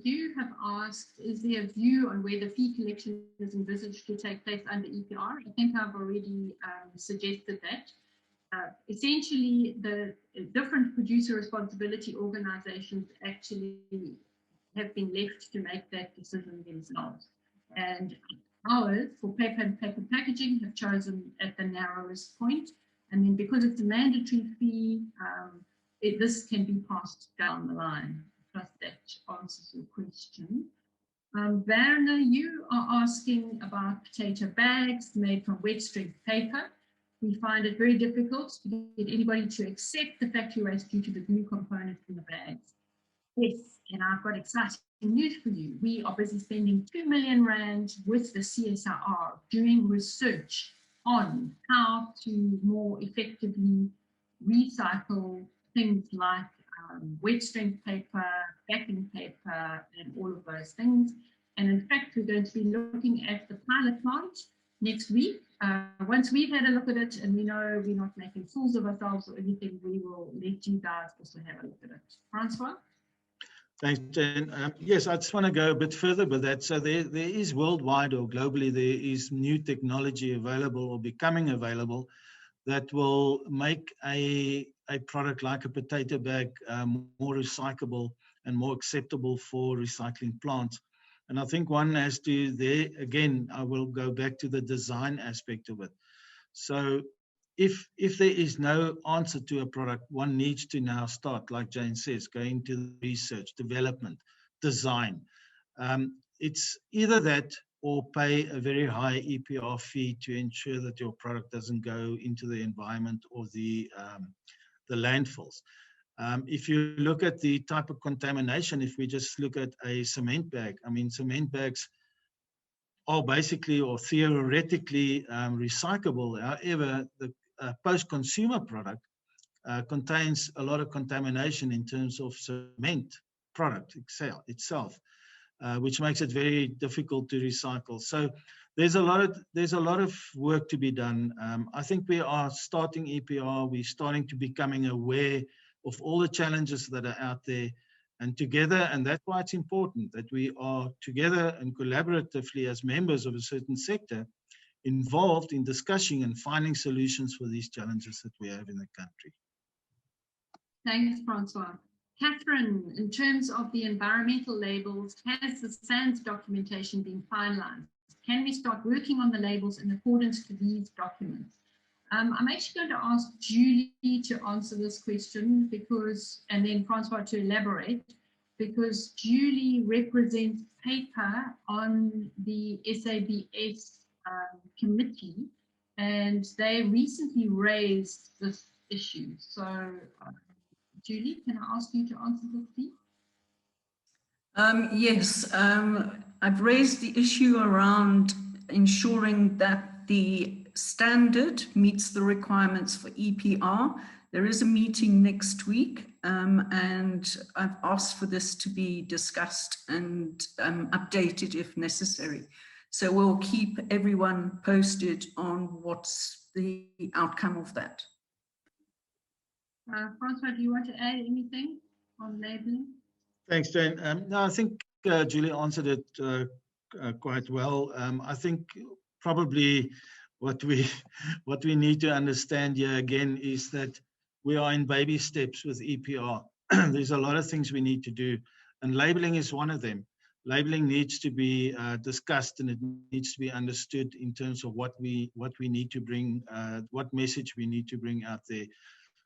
you have asked, is there a view on where the fee collection is envisaged to take place under EPR? I think I've already suggested that. Essentially, the different producer responsibility organizations actually have been left to make that decision themselves. And ours, for paper and paper packaging, have chosen at the narrowest point. And then because it's a mandatory fee, this can be passed down the line. I trust that answers your question. Werner, you are asking about potato bags made from wet strength paper. We find it very difficult to get anybody to accept the factory waste due to the glue component in the bags. Yes, and I've got exciting news for you. We are busy spending R2 million with the CSIR doing research on how to more effectively recycle things like wet strength paper, backing paper, and all of those things. And in fact, we're going to be looking at the pilot plant next week. Once we've had a look at it and we know we're not making fools of ourselves or anything, we will let you guys also have a look at it. Francois? Thanks, Jane. Yes, I just want to go a bit further with that. So there is worldwide or globally, there is new technology available or becoming available that will make a product like a potato bag more recyclable and more acceptable for recycling plants. And I think one has to, there again, I will go back to the design aspect of it. So if there is no answer to a product, one needs to now start, like Jane says, going to research, development, design. It's either that or pay a very high EPR fee to ensure that your product doesn't go into the environment or the landfills. If you look at the type of contamination, if we just look at a cement bag, I mean, cement bags are basically or theoretically recyclable. However, the post-consumer product contains a lot of contamination in terms of cement product itself, which makes it very difficult to recycle. So there's a lot of work to be done. I think we are starting EPR. We're starting to becoming aware of all the challenges that are out there, and together, and that's why it's important that we are together and collaboratively as members of a certain sector involved in discussing and finding solutions for these challenges that we have in the country. Thanks, Francois. Catherine, in terms of the environmental labels, has the SANS documentation been finalized? Can we start working on the labels in accordance to these documents? I'm actually going to ask Julie to answer this question because, and then Francois to elaborate, because Julie represents paper on the SABS committee, and they recently raised this issue. So, Julie, can I ask you to answer this, please? Yes, I've raised the issue around ensuring that the standard meets the requirements for EPR. There is a meeting next week, and I've asked for this to be discussed and updated if necessary. So we'll keep everyone posted on what's the outcome of that. Francois, do you want to add anything on labeling? Thanks, Jane. No, I think Julie answered it quite well. I think probably what we need to understand here again is that we are in baby steps with EPR. There's a lot of things we need to do, and labeling is one of them. Labeling needs to be discussed, and it needs to be understood in terms of what we need to bring, what message we need to bring out there.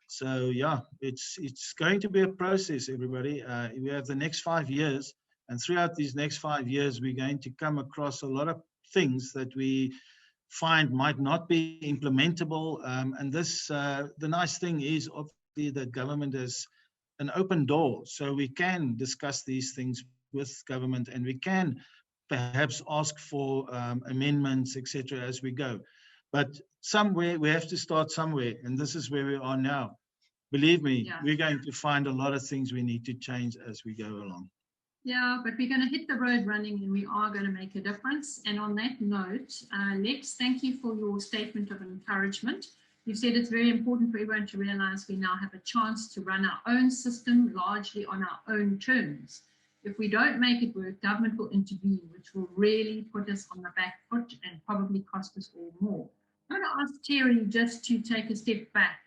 So yeah, it's going to be a process, everybody. We have the next 5 years, and throughout these next 5 years, we're going to come across a lot of things that we find might not be implementable. And this, the nice thing is obviously that government has an open door, so we can discuss these things with government, and we can perhaps ask for amendments, etc., as we go. But somewhere we have to start somewhere, and this is where we are now. Believe me, yeah, we're going to find a lot of things we need to change as we go along. Yeah, but we're going to hit the road running, and we are going to make a difference. And on that note, Lex, thank you for your statement of encouragement. You've said it's very important for everyone to realize we now have a chance to run our own system largely on our own terms. If we don't make it work, government will intervene, which will really put us on the back foot and probably cost us all more. I'm going to ask Terry just to take a step back.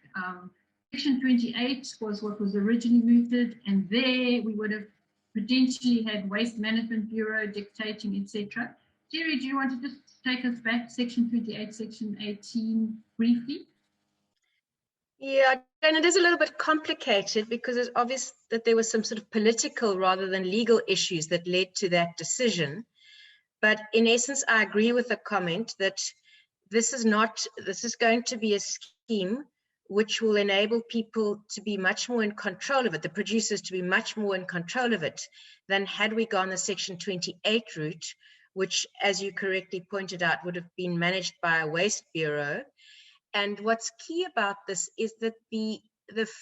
Section 28 was what was originally mooted, and there we would have potentially had Waste Management Bureau dictating, etc. Terry, do you want to just take us back, Section 28, Section 18, briefly? Yeah, and it is a little bit complicated because it's obvious that there was some sort of political rather than legal issues that led to that decision. But in essence, I agree with the comment that this is going to be a scheme which will enable people to be much more in control of it, the producers to be much more in control of it than had we gone the Section 28 route, which, as you correctly pointed out, would have been managed by a Waste Bureau. And what's key about this is that the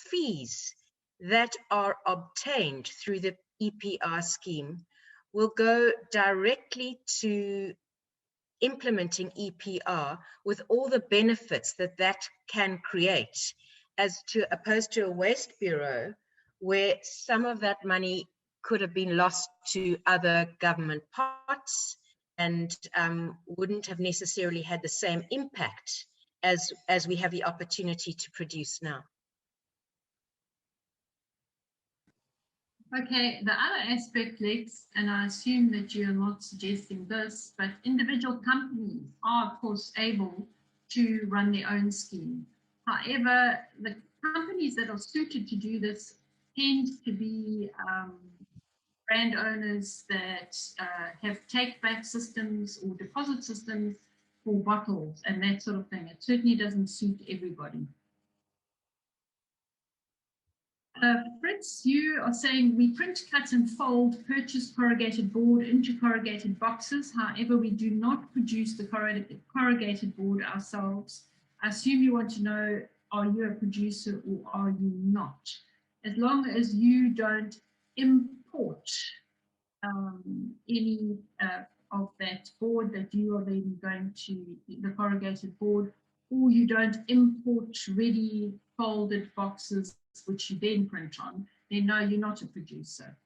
fees that are obtained through the EPR scheme will go directly to implementing EPR with all the benefits that that can create, opposed to a Waste Bureau where some of that money could have been lost to other government pots and wouldn't have necessarily had the same impact as we have the opportunity to produce now. Okay, the other aspect, Lex, and I assume that you're not suggesting this, but individual companies are, of course, able to run their own scheme. However, the companies that are suited to do this tend to be brand owners that have take-back systems or deposit systems for bottles and that sort of thing. It certainly doesn't suit everybody. Fritz, you are saying we print, cut and fold purchased corrugated board into corrugated boxes. However, we do not produce the corrugated board ourselves. I assume you want to know, are you a producer or are you not? As long as you don't import any of that board that you are then going to, the corrugated board, or you don't import ready folded boxes which you then print on, then no, you're not a producer.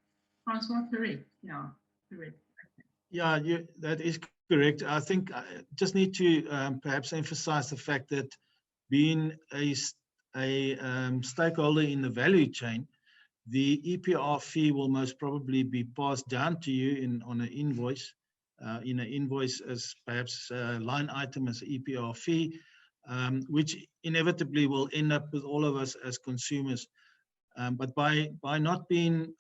Francois, correct? Yeah, correct. Okay. Yeah, that is correct. I think I just need to perhaps emphasize the fact that being a stakeholder in the value chain, the EPR fee will most probably be passed down to you on an invoice, as perhaps a line item as EPR fee, which inevitably will end up with all of us as consumers. But by not being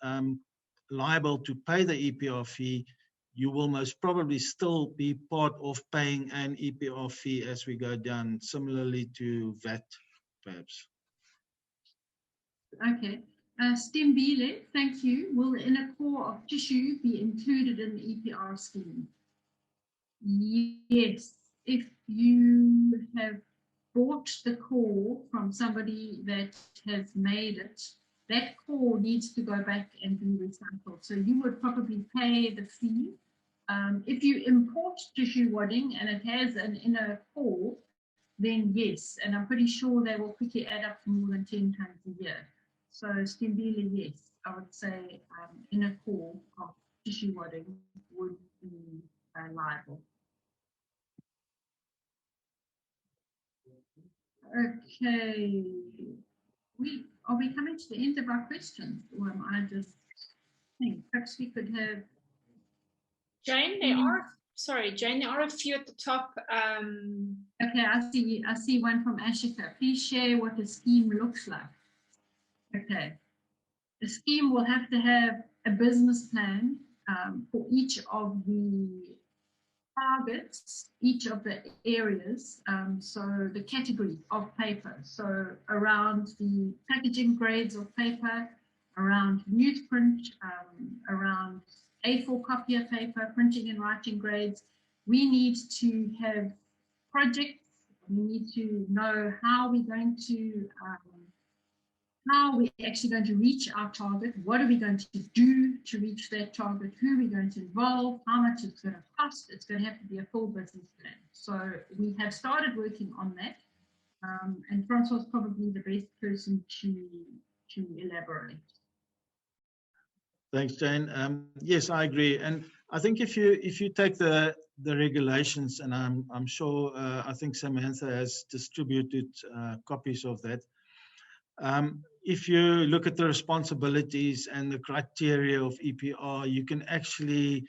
liable to pay the EPR fee, you will most probably still be part of paying an EPR fee as we go down, similarly to VAT, perhaps. Okay. Stimbile, thank you. Will the inner core of tissue be included in the EPR scheme? Yes. If you have bought the core from somebody that has made it, that core needs to go back and be recycled. So you would probably pay the fee. If you import tissue wadding and it has an inner core, then yes, and I'm pretty sure they will quickly add up to more than 10 times a year. So Stimbile, yes, I would say inner core of tissue wadding would be liable. Okay, are we coming to the end of our questions, or am I just think perhaps we could have Jane? Jane, there are a few at the top. Okay, I see one from Ashika. Please share what the scheme looks like. Okay, the scheme will have to have a business plan for each of the targets, each of the areas, so the category of paper, so around the packaging grades of paper, around newsprint, around A4 copier paper, printing and writing grades. We need to have projects, we need to know how we're going to how we're actually going to reach our target, what are we going to do to reach that target, who are we going to involve, how much it's going to cost. It's going to have to be a full business plan. So we have started working on that, and Francoiss is probably the best person to elaborate. Thanks, Jane. Yes, I agree, and I think if you take the regulations, and I'm sure I think Samantha has distributed copies of that. If you look at the responsibilities and the criteria of EPR, you can actually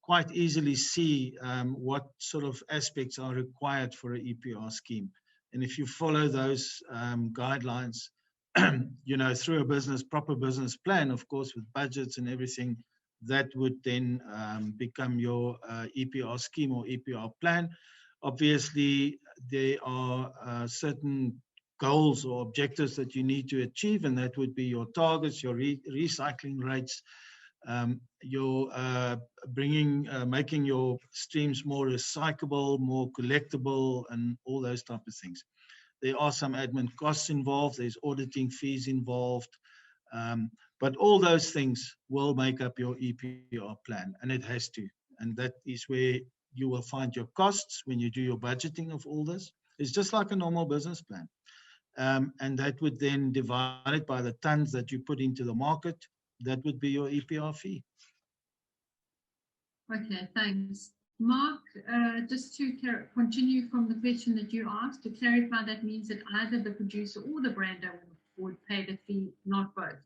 quite easily see what sort of aspects are required for an EPR scheme. And if you follow those guidelines, through a proper business plan, of course, with budgets and everything, that would then become your EPR scheme or EPR plan. Obviously, there are certain goals or objectives that you need to achieve, and that would be your targets, your recycling rates, your making your streams more recyclable, more collectible, and all those type of things. There are some admin costs involved, there's auditing fees involved, but all those things will make up your EPR plan, and it has to. And that is where you will find your costs when you do your budgeting of all this. It's just like a normal business plan. And that would then divide it by the tons that you put into the market. That would be your EPR fee. Okay, thanks. Mark, just to continue from the question that you asked, to clarify, that means that either the producer or the brand owner would pay the fee, not both.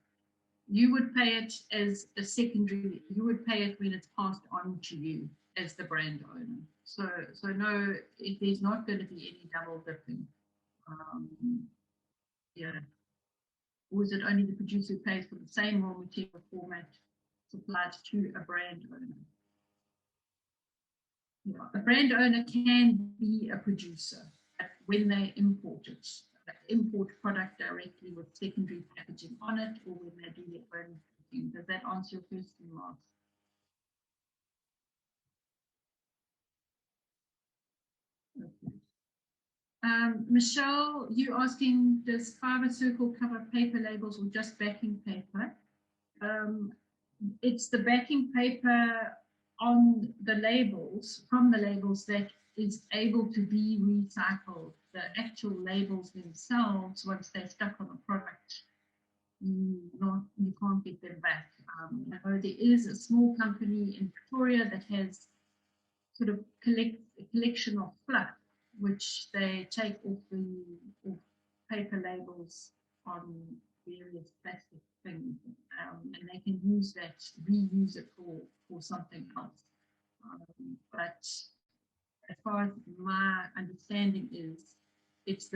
You would pay it as a secondary, you would pay it when it's passed on to you as the brand owner. So no, there's not going to be any double dipping. Yeah. Or is it only the producer who pays for the same raw material format supplied to a brand owner? Yeah. A brand owner can be a producer, but when they import it, they import product directly with secondary packaging on it, or when they do their own packaging. Does that answer your question, Mark? Okay. Michelle, you asking, does Fibre Circle cover paper labels or just backing paper? It's the backing paper on the labels, from the labels, that is able to be recycled. The actual labels themselves, once they're stuck on a product, you can't get them back. I know there is a small company in Pretoria that has sort of a collection of fluff, which they take off the paper labels on various plastic things, and they can use that, reuse it for something else. But as far as my understanding is, it's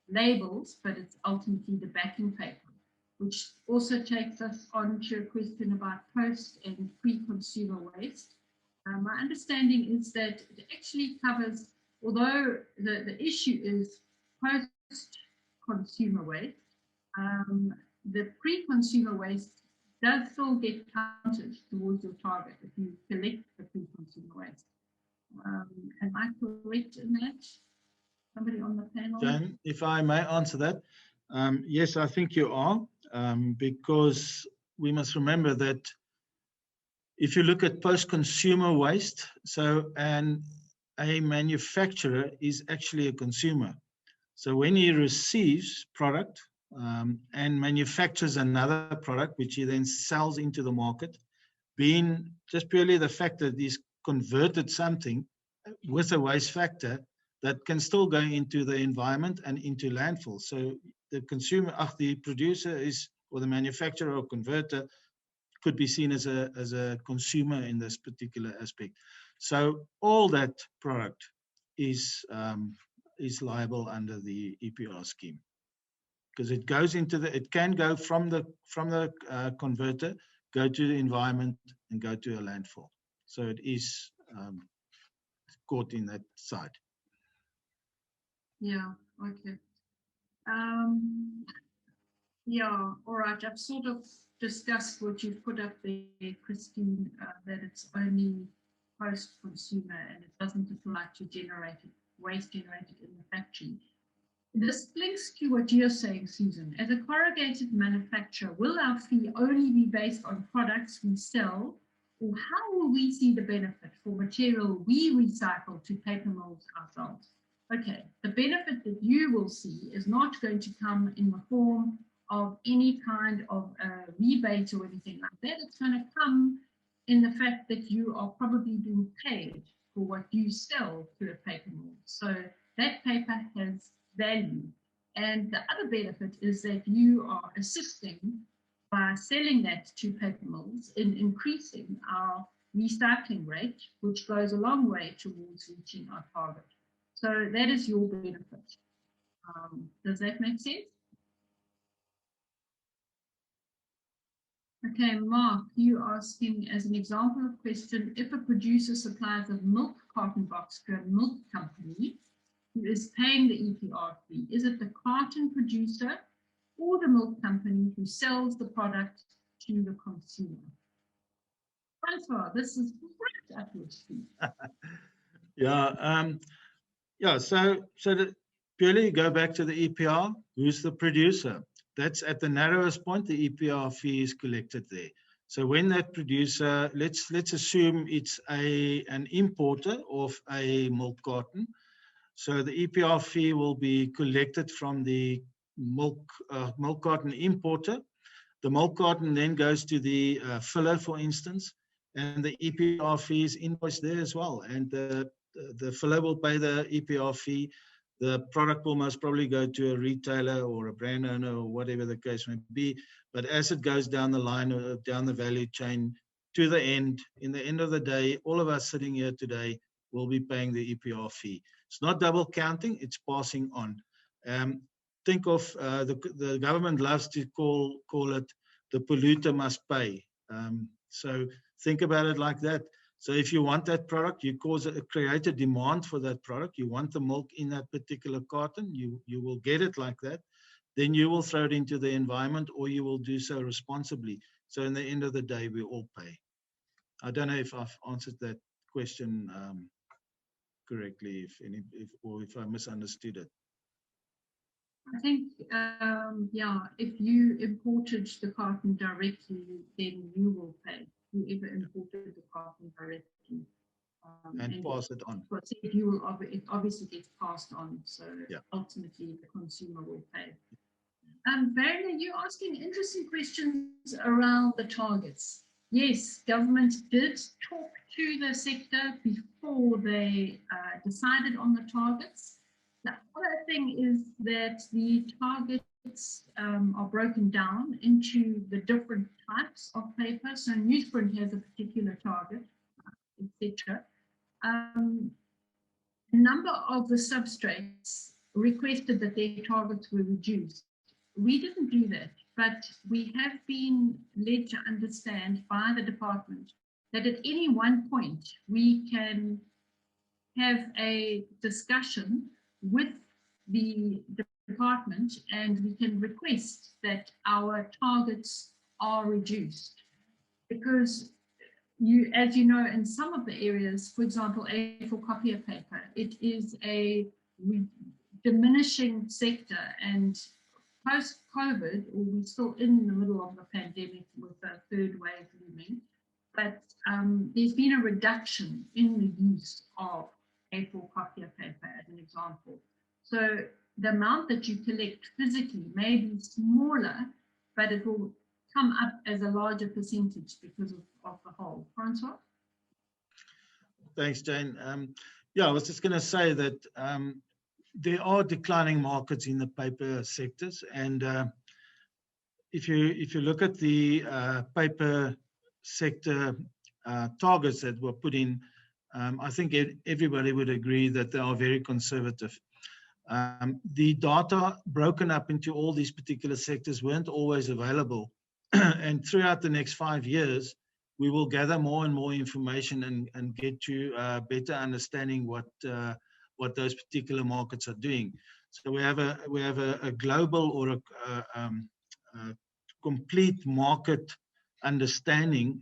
labels, but it's ultimately the backing paper, which also takes us on to a question about post and pre-consumer waste. My understanding is that it actually covers, although the issue is post-consumer waste, the pre-consumer waste does still get counted towards your target if you collect the pre-consumer waste. Am I correct in that? Somebody on the panel? Jane, if I may answer that. Yes, I think you are, because we must remember that if you look at post-consumer waste, a manufacturer is actually a consumer. So when he receives product and manufactures another product, which he then sells into the market, being just purely the fact that he's converted something with a waste factor that can still go into the environment and into landfill. So the consumer, the producer is, or the manufacturer or converter, could be seen as a consumer in this particular aspect. So all that product is liable under the EPR scheme, because it goes into it can go from the converter, go to the environment, and go to a landfill. So it is caught in that side. Yeah, okay. Yeah, all right. I've sort of discussed what you've put up there, Christine, that it's only post-consumer and it doesn't apply to waste generated in the factory. This links to what you're saying, Susan. As a corrugated manufacturer, will our fee only be based on products we sell, or how will we see the benefit for material we recycle to paper mills ourselves? Okay, the benefit that you will see is not going to come in the form of any kind of rebate or anything like that. It's going to come in the fact that you are probably being paid for what you sell to a paper mill. So that paper has value. And the other benefit is that you are assisting by selling that to paper mills in increasing our recycling rate, which goes a long way towards reaching our target. So that is your benefit. Does that make sense? Okay, Mark, you asking as an example of question, if a producer supplies a milk carton box to a milk company who is paying the EPR fee, is it the carton producer or the milk company who sells the product to the consumer? Francoiss, this is right up your street. Yeah, so purely go back to the EPR, who's the producer? That's at the narrowest point, the EPR fee is collected there. So when that producer, let's assume it's an importer of a milk carton. So the EPR fee will be collected from the milk carton importer. The milk carton then goes to the filler, for instance, and the EPR fee is invoiced there as well. And the filler will pay the EPR fee. The product will most probably go to a retailer or a brand owner or whatever the case may be. But as it goes down the line or down the value chain to the end, in the end of the day, all of us sitting here today will be paying the EPR fee. It's not double counting, it's passing on. Think of the government loves to call it the polluter must pay. So think about it like that. So if you want that product, you create a demand for that product. You want the milk in that particular carton, you will get it like that. Then you will throw it into the environment, or you will do so responsibly. So in the end of the day, we all pay. I don't know if I've answered that question correctly, or if I misunderstood it. I think, if you imported the carton directly, then you will pay. Whoever imported the carton directly. And pass it on. It obviously gets passed on, so ultimately the consumer will pay. Werner, you're asking interesting questions around the targets. Yes, government did talk to the sector before they decided on the targets. The other thing is that the target are broken down into the different types of paper. So newsprint has a particular target, etc. A number of the substrates requested that their targets were reduced. We didn't do that, but we have been led to understand by the department that at any one point we can have a discussion with the department and we can request that our targets are reduced, because as you know, in some of the areas, for example, A4 copier paper, it is a diminishing sector, and post-COVID, or we're still in the middle of the pandemic with the third wave looming, but there's been a reduction in the use of A4 copier paper as an example. So the amount that you collect physically may be smaller, but it will come up as a larger percentage because of the whole. Francoiss? Thanks, Jane. Yeah, I was just going to say that there are declining markets in the paper sectors, and if you look at the paper sector targets that were put in, I think everybody would agree that they are very conservative. The data broken up into all these particular sectors weren't always available. And throughout the next 5 years, we will gather more and more information and get to better understanding what those particular markets are doing. So we have a global or a complete market understanding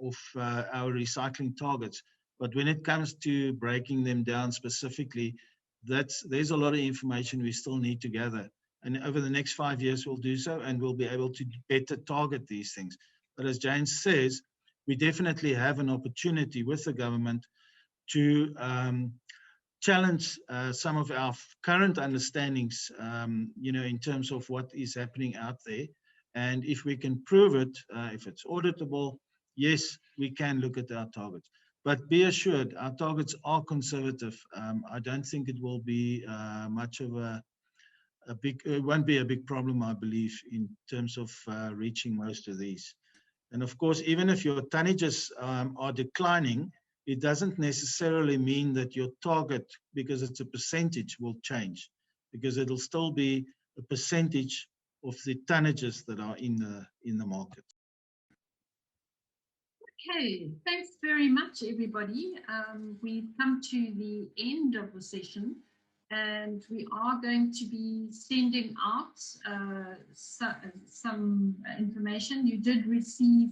of our recycling targets. But when it comes to breaking them down specifically, there's a lot of information we still need to gather. And over the next 5 years, we'll do so, and we'll be able to better target these things. But as Jane says, we definitely have an opportunity with the government to challenge some of our current understandings, in terms of what is happening out there. And if we can prove it, if it's auditable, yes, we can look at our targets. But be assured, our targets are conservative. I don't think it will be much of it won't be a big problem, I believe, in terms of reaching most of these. And of course, even if your tonnages are declining, it doesn't necessarily mean that your target, because it's a percentage, will change, because it'll still be a percentage of the tonnages that are in the market. Okay, thanks very much, everybody. We've come to the end of the session, and we are going to be sending out some information. You did receive,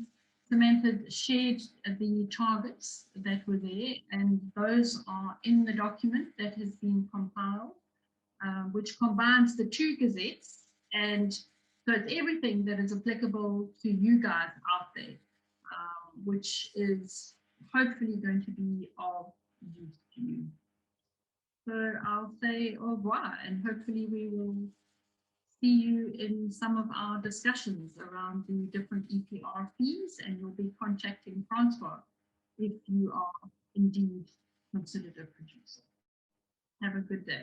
Samantha shared the targets that were there, and those are in the document that has been compiled, which combines the 2 gazettes, and so it's everything that is applicable to you guys out there, which is hopefully going to be of use to you. So I'll say au revoir, and hopefully we will see you in some of our discussions around the different EPRPs, and you'll be contacting Francoiss if you are indeed considered a producer. Have a good day.